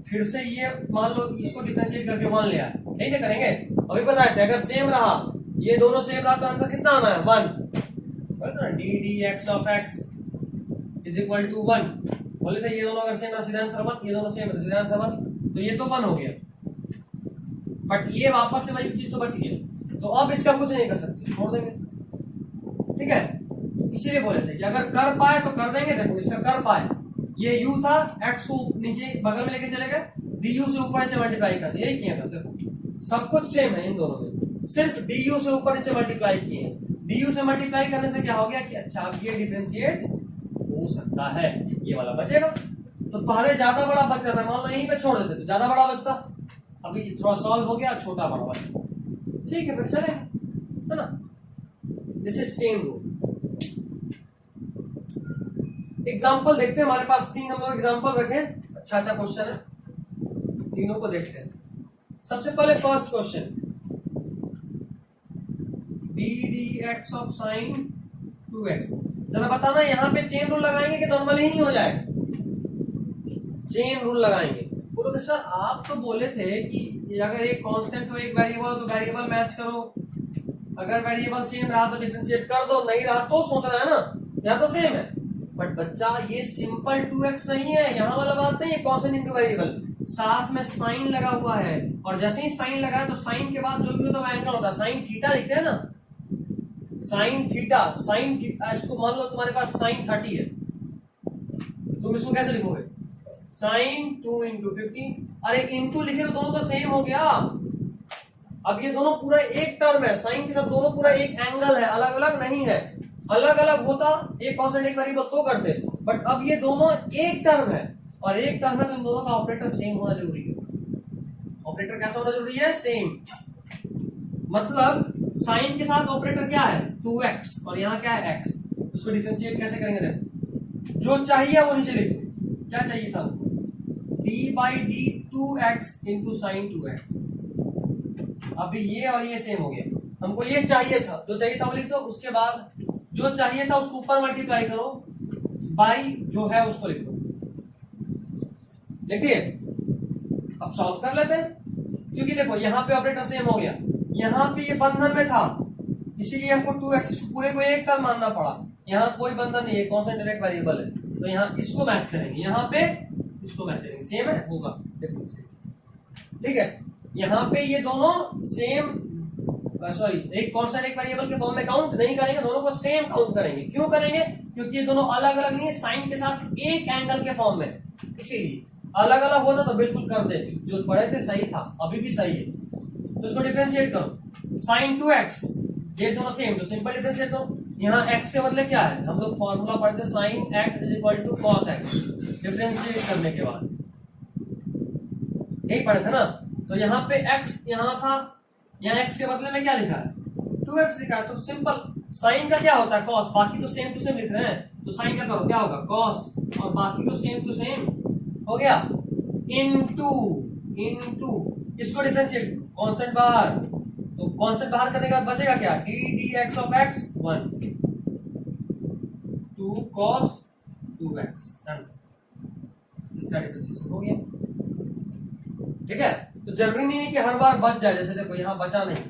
फिर से ये मान लो इसको डिफरेंशिएट करके 1 लिया, नहीं ना करेंगे, अभी बताए थे अगर सेम रहा, ये दोनों सेम रहा तो आंसर कितना आना है 1, d d x of x is equal to 1, बोले थे ये दोनों अगर सेम रहा सीधा आंसर 1, ये दोनों सेम सीधा आंसर 1, तो ये तो 1 हो गया, बट ये वापस से वही चीज तो बच गया, तो अब इसका कुछ नहीं कर सकते, छोड़ देंगे, ठीक है। इसीलिए बोले थे कि अगर कर पाए तो कर देंगे, देखो इसका कर पाए, ये u था, x को नीचे बगल में लेके चले गए, du से ऊपर नीचे मल्टीप्लाई कर दिया, यही किया बस, देखो सब कुछ सेम है इन दोनों में, सिर्फ du से ऊपर नीचे मल्टीप्लाई किए, du से मल्टीप्लाई करने से क्या हो गया कि अच्छा अब ये डिफरेंशिएट हो सकता है, ये वाला बचेगा, तो पहले ज्यादा बड़ा बच रहा था, मान लो यहीं पे छोड़ देते तो ज्यादा बड़ा बचता, अभी थोड़ा सॉल्व हो गया, छोटा बड़ा बचा, ठीक है, फिर चले, है ना, this is chain rule. Example देखते हैं, हमारे पास 3 हम लोग एग्जाम्पल रखे, अच्छा क्वेश्चन है, तीनों को देखते हैं। सबसे पहले first question, D d x of sign 2x, जरा बताना यहाँ पे चेन रूल लगाएंगे कि नॉर्मली ही हो जाएगा, चेन रूल लगाएंगे। बोलोगे सर आप तो बोले थे कि अगर एक कांस्टेंट हो एक वेरिएबल हो तो वेरिएबल मैच करो, अगर वेरिएबल सेम रहा तो डिफरेंशिएट कर दो, नहीं रहा तो सोचना है ना, यहाँ तो सेम है, बट बच्चा ये सिंपल 2x नहीं है, यहाँ वाला बात नहीं है, कांस्टेंट इनटू वेरिएबल, साथ में साइन लगा हुआ है, और जैसे ही साइन लगा है तो साइन के बाद जो भी होता है एंगल होता है, साइन थीटा लिखते हैं ना, साइन थीटा, इसको मान लो तुम्हारे पास साइन 30 है, तुम इसको कैसे लिखोगे, साइन 2 इंटू 15, अरे इंटू लिखे तो दोनों तो सेम हो गया, अब ये दोनों पूरा एक टर्म है, साइन के साथ दोनों पूरा एक एंगल है, अलग अलग नहीं है, अलग अलग होता एक कांस्टेंट एक वेरिएबल तो करते, बट अब ये दोनों एक टर्म है, और एक टर्म है तो इन दोनों का ऑपरेटर सेम होना जरूरी है, ऑपरेटर कैसा होना जरूरी है, सेम, मतलब साइन के साथ ऑपरेटर क्या है 2x और यहाँ क्या है x, उसको डिफरेंशिएट कैसे करेंगे, देखो जो चाहिए वो नीचे लिख दो, क्या चाहिए था d by D 2x into sine 2x, अभी ये और ये सेम हो गया, हमको ये चाहिए था, जो चाहिए था वो लिख दो, उसके बाद जो चाहिए था उसको ऊपर मल्टीप्लाई करो, बाई जो है उसको लिख दो, लिख दिए, अब सॉल्व कर लेते हैं, क्योंकि देखो यहाँ पे ऑपरेटर सेम हो गया, यहाँ पे ये बंधन में था, इसीलिए हमको 2x पूरे को एक टर्म मानना पड़ा। यहाँ कोई बंधन नहीं है, कांस्टेंट डायरेक्ट वेरिएबल है, तो यहाँ इसको मैच करेंगे, यहाँ पे इसको मैच करेंगे, सेम है होगा डिफरेंस। ठीक है, यहाँ पे ये दोनों सेम, सॉरी एक कांस्टेंट एक वेरिएबल के फॉर्म में काउंट नहीं करेंगे, दोनों को सेम काउंट करेंगे। क्यों करेंगे? क्योंकि ये दोनों अलग अलग नहीं है, साइन के साथ एक एंगल के फॉर्म में, इसीलिए अलग अलग होता तो बिल्कुल कर दे, जो पढ़े थे सही था, अभी भी सही है। तो इसको डिफरेंशिएट करो, साइन 2x, ये दोनों सेम, तो सिंपल डिफरेंशिएट करो। यहाँ x के बदले क्या है, हम लोग फॉर्मूला पढ़ते हैं sine x is equal to cos x, differentiate करने के बाद यही पढ़े थे ना। तो यहाँ पे x यहाँ था, यहाँ x के बदले में क्या लिखा है, 2x लिखा है, तो सिंपल साइन का क्या होता है कॉस, बाकी तो सेम टू सेम लिख रहे हैं, तो साइन का करो क्या होगा कॉस, और बाकी तो सेम टू सेम हो गया, इनटू इसको डिफरेंशिएट, कांस्टेंट बाहर, तो कांस्टेंट बाहर करने के बाद बचेगा क्या, D dx of x 1 2 cos 2x, answer इसका डिफरेंशिएशन हो गया। ठीक है, तो जरूरी नहीं है कि हर बार बच जाए, जैसे देखो यहाँ बचा नहीं,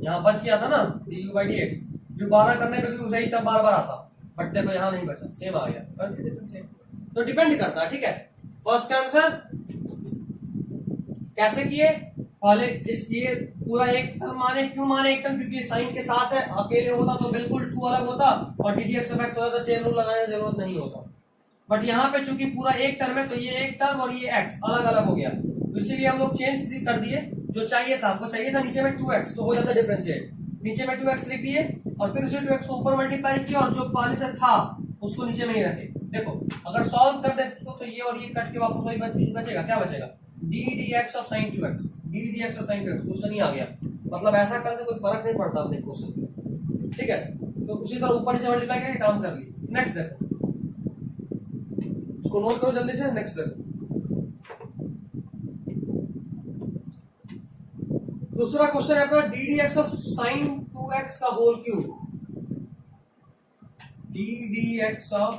यहाँ बच गया था ना du by dx, दोबारा करने पे भी उसे टर्म बार बार आता, बट देखो यहाँ नहीं बचा, सेम आ गया, तो डिपेंड करता है। ठीक है, फर्स्ट का आंसर कैसे किए, पहले ये पूरा एक टर्म माने, क्यों माने एक टर्म, क्योंकि साइन के साथ है, अकेले होता तो बिल्कुल 2 अलग होता, और ddx of x होता तो चेन रूल लगाने की जरूरत नहीं होता, बट यहाँ पे चूंकि पूरा एक टर्म है, तो ये एक टर्म और ये x अलग अलग हो गया, तो इसीलिए हम लोग चेंज कर दिए, जो चाहिए था हमको चाहिए था नीचे में 2x, तो हो जाता डिफरेंशिएट, नीचे में 2x लिख दिए, और फिर उसे 2x को ऊपर मल्टीप्लाई किया, और जो पहले से था उसको नीचे में ही रखे। देखो अगर सॉल्व कर दे इसको, तो ये और ये कट के वापस वही बचेगा, क्या बचेगा, d dx of sin 2x, d dx of sin 2x, question ही आ गया, मतलब ऐसा करने से कोई फर्क नहीं पड़ता अपने क्वेश्चन। ठीक है, तो उसी तरह ऊपर से मल्टीप्लाई करके काम कर ली। नेक्स्ट देखो, इसको नोट करो जल्दी से, नेक्स्ट देखो, दूसरा क्वेश्चन है अपना d dx of sin 2x का whole cube, d dx of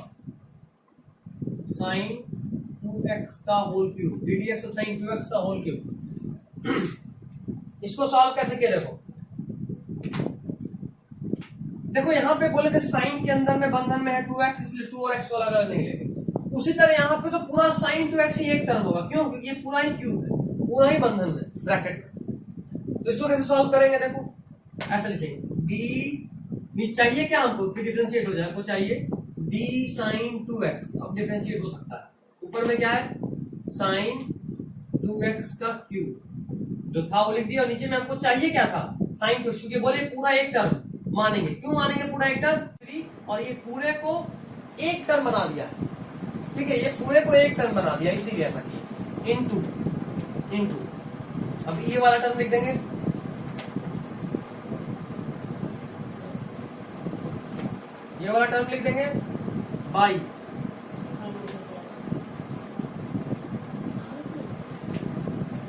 sin 2x का whole cube, d dx of sin 2x का होल क्यूब। इसको सॉल्व कैसे किया, देखो यहाँ पे बोले थे साइन के अंदर में बंधन में है 2x, इसलिए 2 और x को अलग अलग नहीं लेंगे। उसी तरह यहाँ पे तो पूरा साइन 2x ही एक टर्म होगा, क्यों, क्योंकि ये पूरा ही क्यूब है, पूरा ही बंधन में ब्रैकेट में। तो इसको कैसे सॉल्व करेंगे, देखो ऐसा लिखेंगे, d चाहिए क्या हमको कि डिफरेंशिएट हो जाए, हमको चाहिए d sin 2x, अब डिफरेंशिएट हो सकता है, ऊपर में क्या है sin 2x का क्यूब जो था वो लिख दिया, और नीचे में हमको चाहिए क्या था sin 2x, क्योंकि बोले पूरा एक टर्म मानेंगे, क्यों मानेंगे पूरा एक टर्म, 3 और ये पूरे को एक टर्म बना दिया। ठीक है, ये पूरे को एक टर्म बना दिया, इसीलिए ऐसा किया, इनटू अब ये वाला टर्म लिख देंगे, ये वाला टर्म लिख देंगे बाई,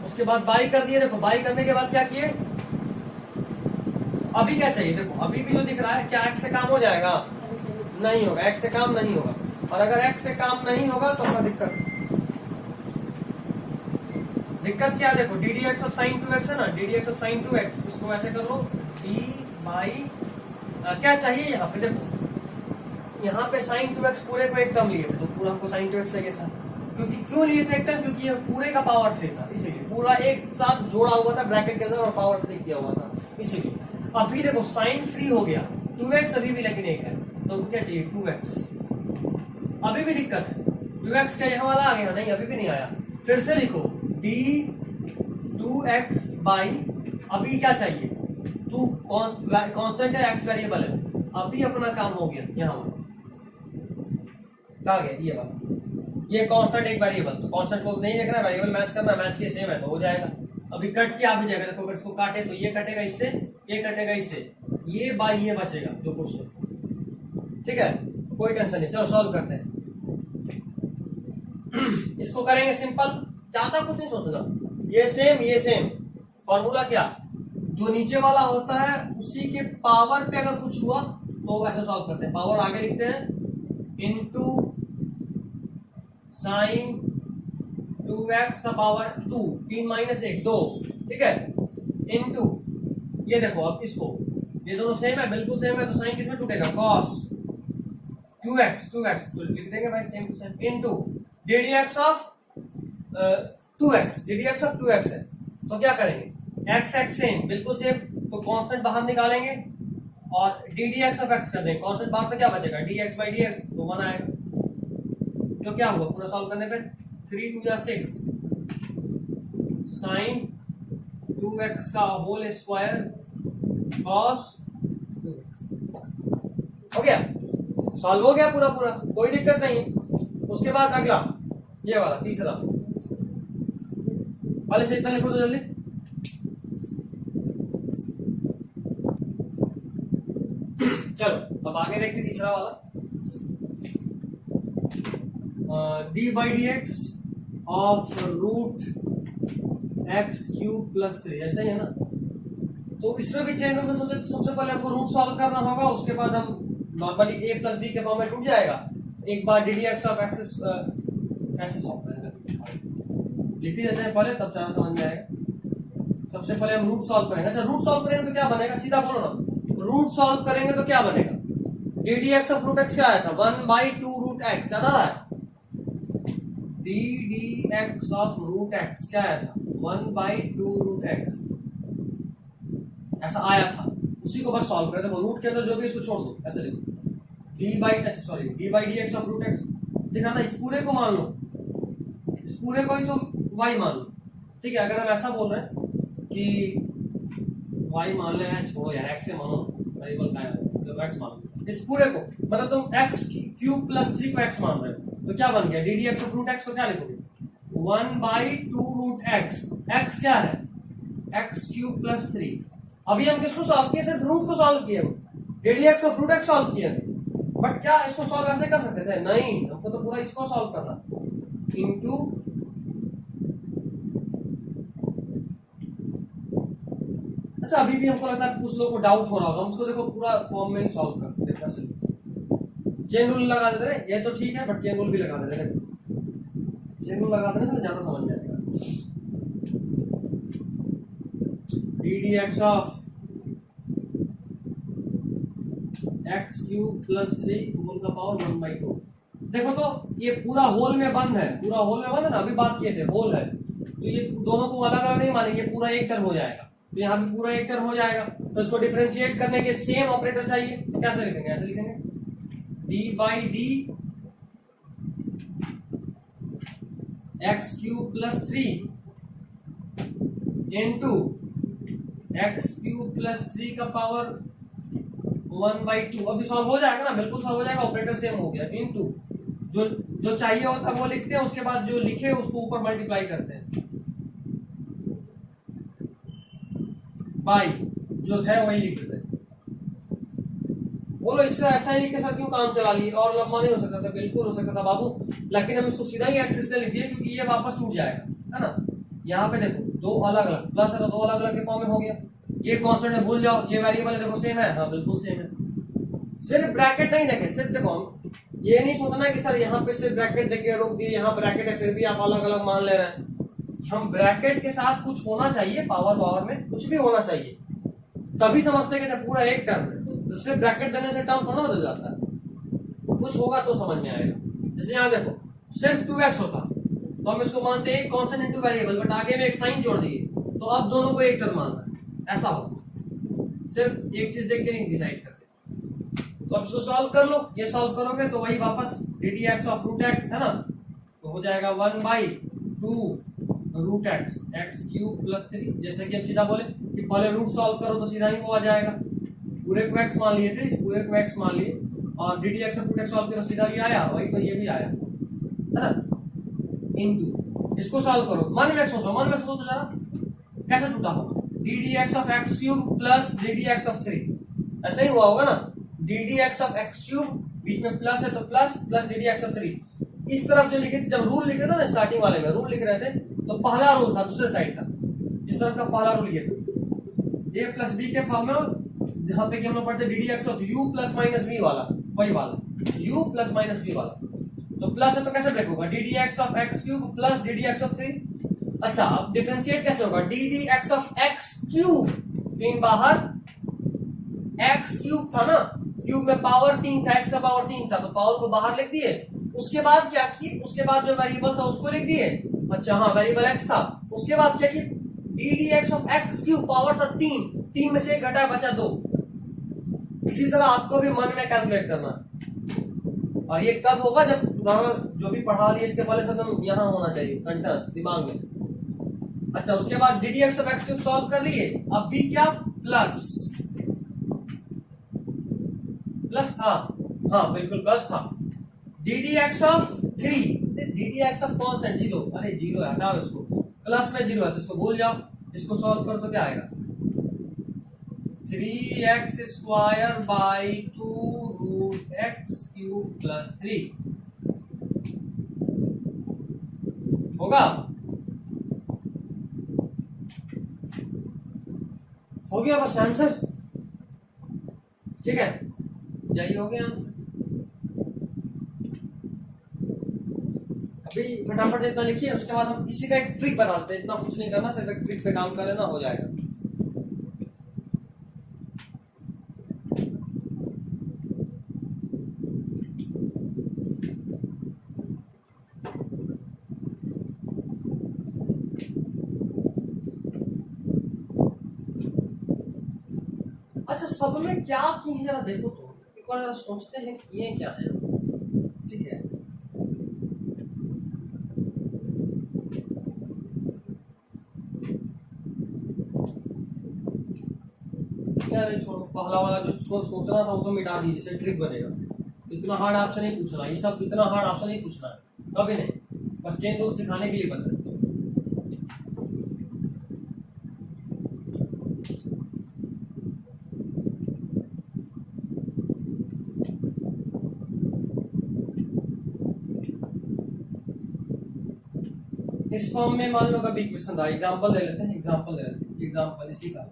उसके बाद बाई कर दिए। देखो बाई करने के बाद क्या किए, अभी क्या चाहिए, देखो अभी भी जो दिख रहा है क्या x से काम हो जाएगा, नहीं होगा, x से काम नहीं होगा, और अगर x से काम नहीं होगा तो अपना दिक्कत क्या है, देखो d dx of sin 2x है ना, d dx of sin 2x, इसको ऐसे कर लो d बाई क्या चाहिए, यहाँ पे देखो यहाँ पे sin 2x पूरे को एक टर्म लिए थे, तो पूरा हमको sin 2x चाहिए था, क्योंकि क्यों लिए थे एक टर्म, क्योंकि ये पूरे का पावर 3 था, इसीलिए पूरा एक साथ जोड़ा हुआ था ब्रैकेट के अंदर और पावर 3 किया हुआ था, इसीलिए। अभी देखो साइन फ्री हो गया, 2x अभी भी लेकिन एक है, तो क्या चाहिए 2x, अभी भी दिक्कत है, 2x का यहाँ वाला आ गया, नहीं अभी भी नहीं आया, फिर से लिखो d 2x बाई, अभी क्या चाहिए 2, कांस्टेंट है, x वेरिएबल है, अभी अपना काम हो गया, यहाँ क्या गया ये वाला, ये कांस्टेंट एक वेरिएबल, तो कांस्टेंट को नहीं देखना, वेरिएबल मैच करना, मैच ये सेम है तो हो जाएगा, अभी कट के आ भी जाएगा, देखो अगर इसको काटे तो ये कटेगा इससे, ये कटेगा इससे, ये बाई ये बचेगा जो क्वेश्चन। ठीक है, कोई टेंशन नहीं, चलो सॉल्व करते हैं। इसको करेंगे सिंपल, ज्यादा कुछ नहीं सोचना, ये सेम फॉर्मूला क्या, जो नीचे वाला होता है उसी के पावर पे अगर कुछ हुआ तो ऐसे सॉल्व करते हैं, पावर आगे लिखते हैं इनटू साइन 2x का पावर 2, 3 - 1 2, ठीक है, इनटू ये देखो अब इसको, ये दोनों सेम है, बिल्कुल सेम है, तो साइन किसमें टूटेगा, cos 2x तो लिख देंगे भाई same to same, into ddx of 2x, ddx of 2x है, तो क्या करेंगे, x सेम बिल्कुल सेम, तो कांस्टेंट बाहर निकालेंगे और ddx ऑफ x कर देंगे, कांस्टेंट बाहर तो क्या बचेगा, dx बाई dx, तो 1 आएगा। तो क्या हुआ पूरा सॉल्व करने पे, 3 2 6 साइन 2x का होल स्क्वायर cos 2x, हो गया, सॉल्व हो गया पूरा पूरा, कोई दिक्कत नहीं। उसके बाद अगला ये वाला तीसरा वाले से इतना लिखो तो जल्दी, चलो अब आगे देखते तीसरा वाला, d by d x of root x cube plus 3, ऐसा ही है ना। तो इसमें भी चेन रूल से सोचे तो सबसे पहले हमको रूट सॉल्व करना होगा, उसके बाद हम नॉर्मली ए प्लस बी के फॉर्म में टूट जाएगा। एक बार d d x of x कैसे सॉल्व करेंगे, लिख ही देते हैं पहले, तब ज्यादा समझ में आएगा। सबसे पहले हम रूट सॉल्व करेंगे। अच्छा रूट सॉल्व करेंगे तो क्या बनेगा, सीधा बोलो ना, रूट सॉल्व करेंगे तो क्या बनेगा, d d x of root x क्या आया था, 1/2 रूट एक्स, याद आ रहा है, d d x of root x क्या आया था, 1/2 रूट एक्स, ऐसा आया था, उसी को बस सॉल्व करें। तो रूट के अंदर जो भी इसको छोड़ दो, ऐसे लिखो d by d x of root x, देखा ना, इस पूरे को मान लो, इस पूरे को ही तो y मान लो, ठीक है। अगर हम ऐसा बोल रहे हैं कि y मान ले, छोड़ो यार, x से मानो, वेरिएबल का है तो x मान लो, इस पूरे को, मतलब तुम x क्यूब प्लस 3 को x मान रहे हो, तो क्या बन गया, d d x of root x को क्या लिखोगे, 1/2 रूट एक्स, x क्या है, x क्यूब प्लस 3। अभी हम किसको सॉल्व किए, सिर्फ रूट को सॉल्व किए, d d x of root x solve किए, बट क्या इसको सॉल्व ऐसे कर सकते थे, नहीं, हमको तो पूरा इसको सॉल्व करना, इनटू अच्छा अभी भी हमको लगता है कुछ लोगों को डाउट हो रहा होगा, हम उसको देखो पूरा फॉर्म में ही सॉल्व कर देखना चाहिए। चेन रूल लगा देते रहे, ये तो ठीक है, बट चेन रूल भी लगा दे रहे, चेन रूल लगा देने से ज्यादा समझ में आएगा। D d x of x cube plus 3 whole का पावर 1/2, देखो तो ये पूरा होल में बंद है, पूरा होल में बंद है ना, अभी बात किए थे होल है, तो ये दोनों को अलग अलग नहीं मानेंगे, पूरा एक टर्म हो जाएगा, तो यहाँ भी पूरा एक टर्म हो जाएगा, तो इसको डिफरेंशिएट करने के सेम ऑपरेटर चाहिए, तो कैसे लिखेंगे, ऐसे लिखेंगे D by d x cube plus 3 into x cube plus 3 का पावर 1/2, अभी सॉल्व हो जाएगा ना, बिल्कुल सॉल्व हो जाएगा, ऑपरेटर सेम हो गया, इनटू जो चाहिए होता है वो लिखते हैं, उसके बाद जो लिखे उसको ऊपर मल्टीप्लाई करते हैं, बाई जो है वही लिख देते हैं। बोलो इससे ऐसा ही लिख के सर क्यों काम चला लिए, और लंबा नहीं हो सकता था, बिल्कुल हो सकता था बाबू, लेकिन हम इसको सीधा ही एक्सिस से लिख दिए क्योंकि ये वापस टूट जाएगा, है ना। यहाँ पे देखो दो अलग अलग प्लस है तो दो अलग अलग के फॉर्म में हो गया, ये कांस्टेंट है भूल जाओ, ये वेरिएबल है देखो सेम है, हाँ बिल्कुल सेम है। सिर्फ ब्रैकेट नहीं देखे, सिर्फ देखो ये नहीं सोचना कि सर यहाँ पे सिर्फ ब्रैकेट देके रोक दिए, यहाँ ब्रैकेट है फिर भी आप अलग अलग मान ले रहे हैं, हम ब्रैकेट के साथ कुछ होना चाहिए, पावर में कुछ भी होना चाहिए, तभी समझते कि पूरा एक टर्म है, तो सिर्फ ब्रैकेट देने से टर्म थोड़ा बदल जाता है, कुछ होगा तो समझ में आएगा। जैसे यहाँ देखो सिर्फ 2x होता तो हम इसको मानते हैं कांस्टेंट इनटू वेरिएबल, बट आगे में एक साइन जोड़ दिए तो अब दोनों को एक टर्म मानना है, ऐसा होगा, सिर्फ एक चीज देख के नहीं डिसाइड करते। तो अब इसको सॉल्व कर लो, ये सॉल्व करोगे तो वही वापस d d x of root x है ना, तो हो जाएगा 1/2 root x, x cube plus 3, जैसे कि हम सीधा बोले कि पहले रूट सॉल्व करो तो सीधा ही वो आ जाएगा, पूरे को एक्स मान लिए थे, इस पूरे को एक्स मान लिए, और d d x of root x solve करो सीधा ये आया, वही तो ये भी आया, है ना, इनटू इसको सॉल्व करो, मन में सोचो तो जरा कैसे टूटा होगा, d d x of x cube plus d d x of 3, ऐसा ही हुआ होगा ना, d d x of x cube बीच में प्लस है तो plus plus d d x of 3, इस तरफ जो लिखे थे, जब रूल लिख रहे थे ना स्टार्टिंग वाले में रूल लिख रहे थे तो पहला रूल था दूसरे साइड का, इस तरफ का पहला रूल ये था ए प्लस बी के फॉर्म में, जहां पे हम लोग पढ़ते d d x of u plus minus b वाला, वही वाला यू प्लस माइनस बी वाला, तो प्लस है तो कैसे ब्रेक होगा, d d x of x cube plus d d x of 3, अच्छा अब डिफरेंशिएट कैसे होगा, d d x of x cube, 3 बाहर, एक्स क्यूब था ना, क्यूब में पावर 3 था, एक्स का पावर 3 था, तो पावर को बाहर लिख दिए। उसके बाद क्या किए, उसके बाद जो वेरिएबल था उसको लिख दिए। अच्छा हाँ वेरिएबल एक्स था, उसके बाद क्या किए, d d x of x cube, power था 3, 3 में से एक घटा बचा 2। इसी तरह आपको भी मन में कैलकुलेट करना, और ये कब होगा, जब पुराना जो भी पढ़ा लिया इसके पहले सब यहाँ होना चाहिए कंटेस्ट दिमाग में। अच्छा उसके बाद D d x of x cube solve कर लिए, अब भी क्या प्लस, प्लस था, हाँ बिल्कुल प्लस था, D d x of 3, D d x of constant 0, अरे 0 है हटाओ इसको, प्लस में 0 है तो इसको भूल जाओ, इसको सॉल्व करो तो क्या आएगा, 3x square by 2 root x cube plus 3 होगा, हो गया बस आंसर, ठीक है यही हो गया आंसर। अभी फटाफट इतना लिखिए, उसके बाद हम इसी का एक ट्रिक बनाते हैं, इतना कुछ नहीं करना, सिर्फ एक ट्रिक पे काम कर लेना हो जाएगा। अच्छा सब में क्या किए जरा देखो तो, एक बार जरा सोचते हैं किए क्या है, ठीक है यार छोड़ो, पहला वाला जो सोचना था वो तो मिटा दीजिए, इससे ट्रिक बनेगा। इतना हार्ड आपसे नहीं पूछना, ये सब इतना हार्ड आपसे नहीं पूछना है कभी नहीं, बस चेन रूल सिखाने के लिए बता। इस फॉर्म में मान लो कभी क्वेश्चन था, एग्जांपल दे लेते हैं, एग्जांपल इसी का,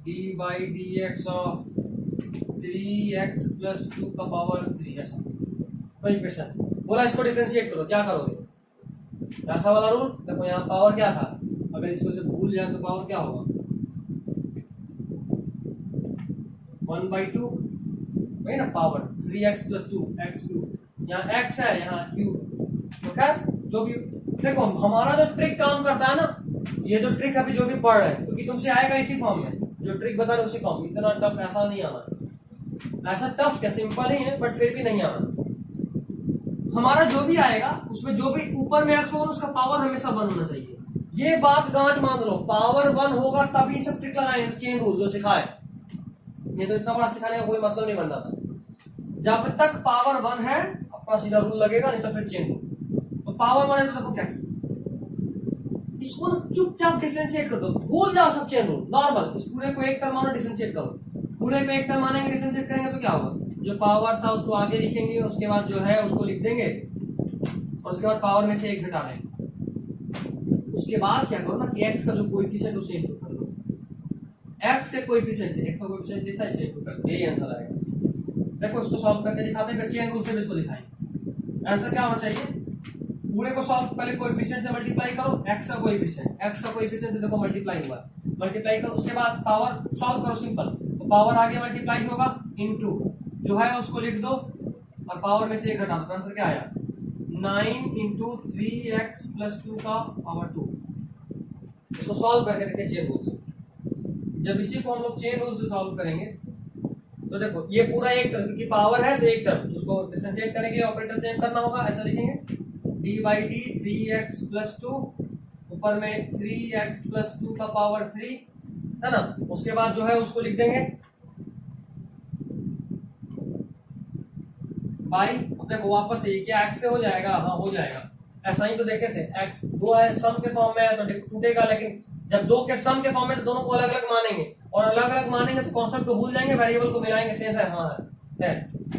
d by d x of 3x plus 2 का पावर 3, ऐसा कोई क्वेश्चन बोला, इसको डिफरेंशिएट करो, क्या करोगे, ऐसा वाला रूल देखो, यहाँ पावर क्या था, अगर इसको से भूल जाए तो पावर क्या होगा, 1/2 वही ना, power 3x plus 2 x cube, यहाँ x है यहाँ क्यूब, तो खैर जो भी देखो हमारा जो ट्रिक काम करता है ना, ये जो ट्रिक अभी जो भी पढ़ रहे हैं, क्योंकि तुमसे आएगा इसी फॉर्म में, जो ट्रिक बता रहे उसी फॉर्म, इतना टफ ऐसा नहीं आना, ऐसा टफ क्या सिंपल ही है बट फिर भी नहीं आना। हमारा जो भी आएगा उसमें जो भी ऊपर में एक्स होगा उसका पावर हमेशा 1 होना चाहिए, ये बात गांठ मान लो, पावर 1 होगा तभी सब ट्रिक लगाएंगे, चेन रूल जो सिखाए, ये तो इतना बड़ा सिखाने का कोई मतलब नहीं बनता था। जब तक पावर 1 है अपना सीधा रूल लगेगा, नहीं तो फिर चेन रूल। तो पावर 1 है तो देखो क्या, इसको चुपचाप डिफरेंशिएट कर दो, भूल जाओ सब चेन रूल, नॉर्मल इस पूरे को एक टर्म मानो, डिफरेंशिएट करो, पूरे को एक टर्म मानेंगे, डिफरेंशिएट करेंगे तो क्या होगा, जो पावर था उसको आगे लिखेंगे, उसके बाद जो है उसको लिख देंगे, और उसके बाद पावर में से 1 घटा देंगे। उसके बाद क्या करो ना कि x का जो कोएफिशिएंट उसे इंटू कर दो, x के कोएफिशिएंट से, x का कोएफिशिएंट देता है इसे इंटू कर दो, यही आंसर आएगा। देखो इसको सॉल्व करके दिखाते हैं, फिर चेन रूल से भी इसको दिखाएंगे। आंसर क्या होना चाहिए, पूरे को सॉल्व पहले कोएफिशिएंट से मल्टीप्लाई करो, x का कोएफिशिएंट से देखो मल्टीप्लाई हुआ, मल्टीप्लाई करो, उसके बाद पावर सॉल्व करो, सिंपल, तो पावर आगे मल्टीप्लाई होगा, इनटू जो है उसको लिख दो और पावर में से 1 घटा दो, आंसर क्या आया, 9 इंटू 3x प्लस 2 का पावर 2। इसको सॉल्व करके देखते चेन रूल से, जब इसी को हम लोग चेन रूल से सॉल्व करेंगे तो देखो ये पूरा एक टर्म, क्योंकि पावर है तो एक टर्म, उसको डिफरेंशिएट करने के लिए ऑपरेटर सेम करना होगा, ऐसा लिखेंगे d by D 3x plus 2, ऊपर में 3x प्लस 2 का पावर 3 है ना, उसके बाद जो है उसको लिख देंगे बाई, देखो वापस से क्या x से हो जाएगा, हाँ हो जाएगा, ऐसा ही तो देखे थे, x 2 है सम के फॉर्म में है तो टूटेगा, लेकिन जब 2 के सम के फॉर्म में तो दोनों को अलग अलग मानेंगे, और अलग अलग मानेंगे तो कॉन्सेप्ट को भूल जाएंगे, वेरिएबल को मिलाएंगे, सेम है, हाँ है।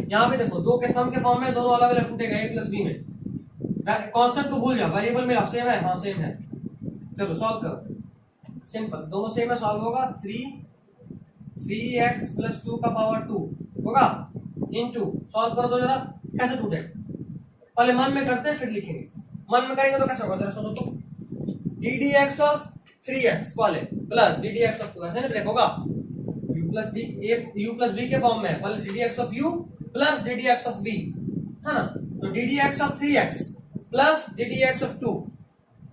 यहाँ पे देखो 2 के सम के फॉर्म में दोनों अलग अलग टूटेगा, a प्लस बी में, कांस्टेंट को भूल जाओ, वेरिएबल में सेम है, हाँ सेम है, चलो सॉल्व करो, सिंपल, दोनों सेम है, सॉल्व होगा 3x प्लस 2 का पावर 2 होगा, इनटू सॉल्व कर दो जरा, कैसे टूटे पहले मन में करते हैं फिर लिखेंगे, मन में करेंगे तो कैसे होगा जरा सोचो तो, d d x of 3x वाले plus d d x of 2, ऐसे ना ब्रेक होगा, u plus b, u plus b के फॉर्म में है, पहले d d x of u plus d d x of v, है ना। तो d d x of 3x plus d d x of 2।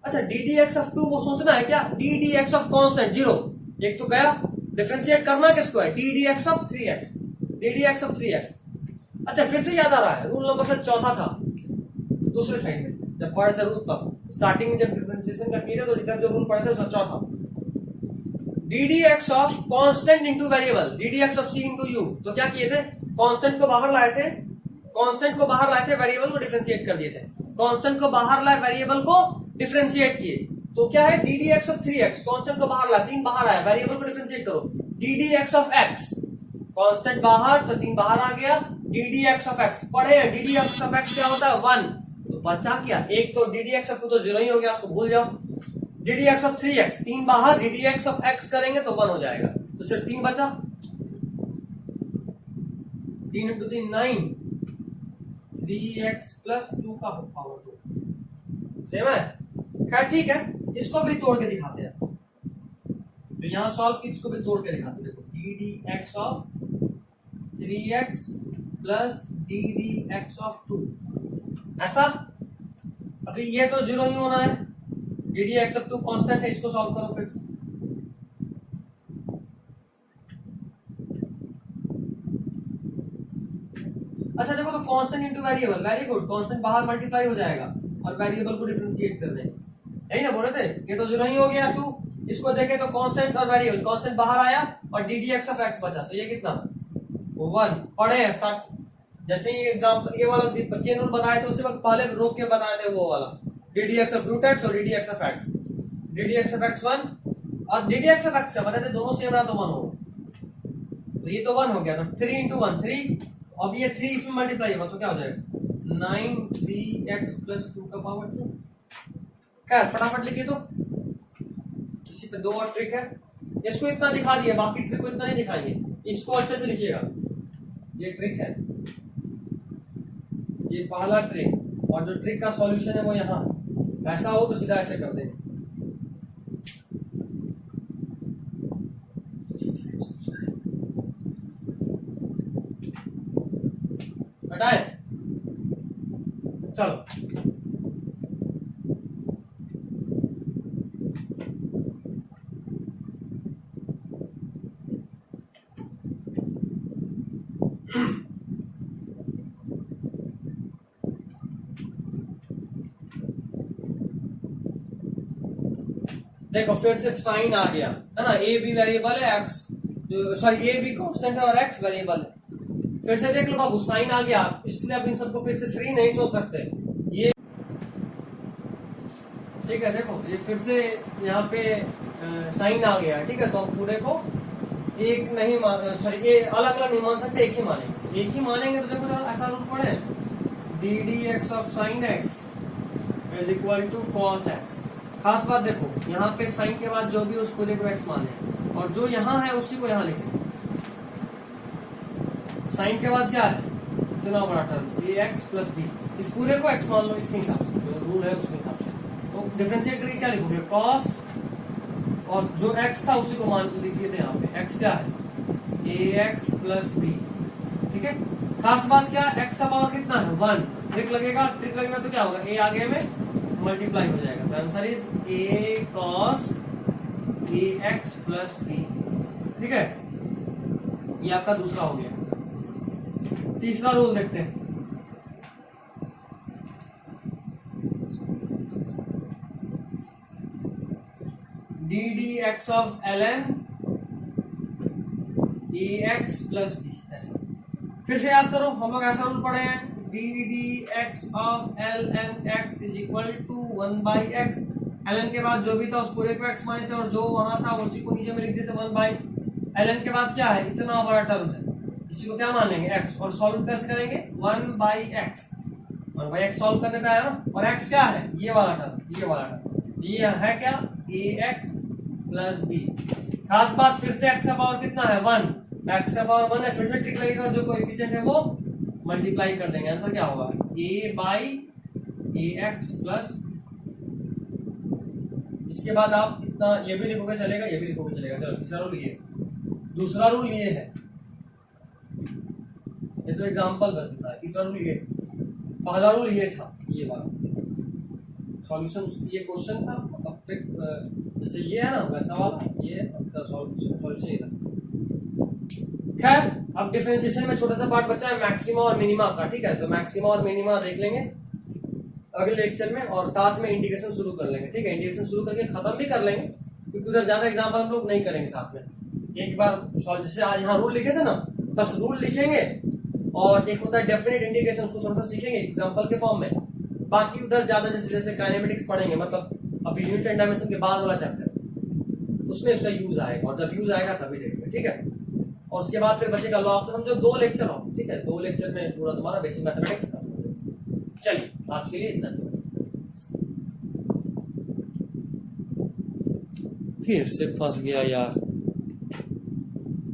अच्छा डी डी एक्स ऑफ 2 वो सोचना है क्या, D d x of constant zero, एक तो गया, डिफरेंशिएट करना किसको है, d d x of 3x, D d x of 3x। अच्छा फिर से याद आ रहा है, रूल नंबर से चौथा था दूसरे साइड में जब पढ़े थे रूल, तब स्टार्टिंग में जब डिफरेंशिएशन का किया तो इधर जो रूल पढ़े थे उसका चौथा, D d x of constant into variable, D d x of c into u। तो क्या किए थे, कांस्टेंट को बाहर लाए थे, कांस्टेंट को बाहर लाए थे, वेरिएबल को डिफरेंशिएट कर दिए थे, कांस्टेंट को बाहर लाए, वेरिएबल को डिफरेंशिएट किए। तो क्या है, d d x of 3x, constant को बाहर लाए, 3 बाहर आया, वेरिएबल को डिफरेंशिएट करो, d d x of x, constant बाहर तो 3 बाहर आ गया, d d x of x पढ़े, d d x of x क्या होता है 1, तो बचा क्या एक, तो डी डी एक्स ऑफ 2 तो 0 ही हो गया, उसको भूल जाओ, D d x of 3x 3 बाहर, D d x of x करेंगे तो 1 हो जाएगा, तो सिर्फ 3 बचा, 3 इंटू 3 9, 3x प्लस 2 का पावर 2 सेम है, खैर ठीक है, इसको भी तोड़ के दिखाते हैं, तो यहां सॉल्व की, इसको भी तोड़ के दिखाते हैं, देखो D d x of 3x plus d d x of 2, ऐसा। अभी ये तो 0 ही होना है, d d x of 2 constant है, इसको सॉल्व करो फिर से, अच्छा देखो तो constant into variable, very good, constant बाहर मल्टीप्लाई हो जाएगा और वेरिएबल को डिफरेंशिएट कर देंगे, यही ना बोले थे, ये तो 0 ही हो गया 2, इसको देखें तो कांस्टेंट और वेरिएबल, कांस्टेंट बाहर आया और d d x of x बचा, तो ये कितना 1 पढ़े स्टार्ट, जैसे ही एग्जांपल ये वाला चेन रूल बनाए थे उससे वक्त पहले रोक के बनाए थे वो वाला, d d x of root x और d d x of x, d d x of x 1 और d d x of x से बने थे, दोनों सेम रहा तो 1 हो, तो ये तो 1 हो गया, तो 3 इंटू 1 3, अब ये 3 इसमें मल्टीप्लाई होगा तो क्या हो जाएगा 9 3x प्लस 2 का पावर 2। क्या फटाफट लिखिए तो, इसी पे 2 और ट्रिक है, इसको इतना दिखा दिया, बाकी ट्रिक को इतना नहीं दिखाएंगे, इसको अच्छे से लिखिएगा, ये ट्रिक है, ये पहला ट्रिक, और जो ट्रिक का सॉल्यूशन है वो यहाँ, ऐसा हो तो सीधा ऐसे कर दें, हटाए, चलो देखो फिर से साइन आ गया है ना, ए बी वेरिएबल है, x sorry A be constant है और एक्स वेरिएबल है, फिर से देख लो बाबू साइन आ गया, इसलिए आप इन सबको फिर से फ्री नहीं सोच सकते, ये ठीक है। देखो ये फिर से यहाँ पे साइन आ गया, ठीक है, तो हम पूरे को एक नहीं सॉरी ये अलग अलग नहीं मान सकते, एक ही मानेंगे, एक ही मानेंगे, तो देखो ऐसा रूल पढ़े, d d x of sine x is equal to cos x. खास बात देखो, यहाँ पे साइन के बाद जो भी उस पूरे को एक्स माने, और जो यहाँ है उसी को यहाँ लिखे, साइन के बाद क्या है इतना बड़ा टर्म ए एक्स प्लस बी, इस पूरे को एक्स मान लो, इसके हिसाब से जो रूल है उसके हिसाब से, तो डिफरेंशिएट करके क्या लिखोगे कॉस, और जो एक्स था उसी को मान लिखिए थे, यहाँ पे एक्स क्या है ए एक्स प्लस बी, ठीक है। खास बात क्या, एक्स का पावर कितना है 1, ट्रिक लगेगा, ट्रिक लगेगा तो क्या होगा, ए आगे में मल्टीप्लाई हो जाएगा, तो answer is a cos a x plus b, ठीक है, ये आपका दूसरा हो गया। तीसरा रूल देखते हैं, d d x of l n a x plus b, ऐसा फिर से याद करो, हम लोग ऐसा रूल पढ़े हैं, d d x of l n x is equal to 1 by x, l n के बाद जो भी था उस पूरे को एक्स माने थे, और जो वहां था उसी को नीचे में लिख देते 1 बाई, एल एन के बाद क्या है इतना बड़ा टर्म है, इसी को क्या मानेंगे एक्स, और सॉल्व कैसे करेंगे 1 by x, 1 by x solve करने पे आया ना, और एक्स क्या है ये वाला टर्म, ये वाला टर्म, ये है क्या ए एक्स प्लस बी। खास बात फिर से एक्स का पावर कितना है 1, एक्स का पावर 1 है, फिर से ट्रिक लगेगा, जो कोएफिशिएंट है वो मल्टीप्लाई कर देंगे, आंसर क्या होगा ए बाई ए एक्स प्लस, इसके बाद आप इतना ये भी लिखोगे चलेगा, ये भी लिखोगे चलेगा। चलो तीसरा रूल ये, दूसरा रूल ये है, ये तो एग्जांपल बस दिखा है। तीसरा रूल ये, पहला रूल ये था, ये वाला सॉल्यूशन, ये क्वेश्चन था मतलब जैसे ये है ना वैसा वाला, ये सॉल्यूशन ये था। खैर अब डिफरेंशिएशन में छोटा सा पार्ट बचा है मैक्सिमा और मिनिमा का, ठीक है। तो मैक्सिमा और मिनिमा देख लेंगे अगले लेक्चर में, और साथ में इंटीग्रेशन शुरू कर लेंगे, ठीक है। इंटीग्रेशन शुरू करके खत्म भी कर लेंगे क्योंकि उधर ज्यादा एग्जाम्पल हम लोग नहीं करेंगे साथ में। एक बार जैसे आज यहाँ रूल लिखे थे ना, बस रूल लिखेंगे, और एक होता है डेफिनेट इंटीग्रेशन, उसको थोड़ा सा सीखेंगे एग्जाम्पल के फॉर्म में। बाकी उधर ज्यादा जैसे जैसे काइनेमेटिक्स पढ़ेंगे, मतलब अभी यूनिट एंड डायमेंशन के बाद वाला चैप्टर, उसमें उसका यूज आएगा, और जब यूज आएगा तभी देखेंगे, ठीक है। और उसके बाद फिर बचेगा लॉ ऑफ, तो समझो 2 लेक्चर हो, ठीक है। 2 लेक्चर में पूरा तुम्हारा बेसिक मैथमेटिक्स का। चलिए आज के लिए इतना, फिर से फंस गया यार।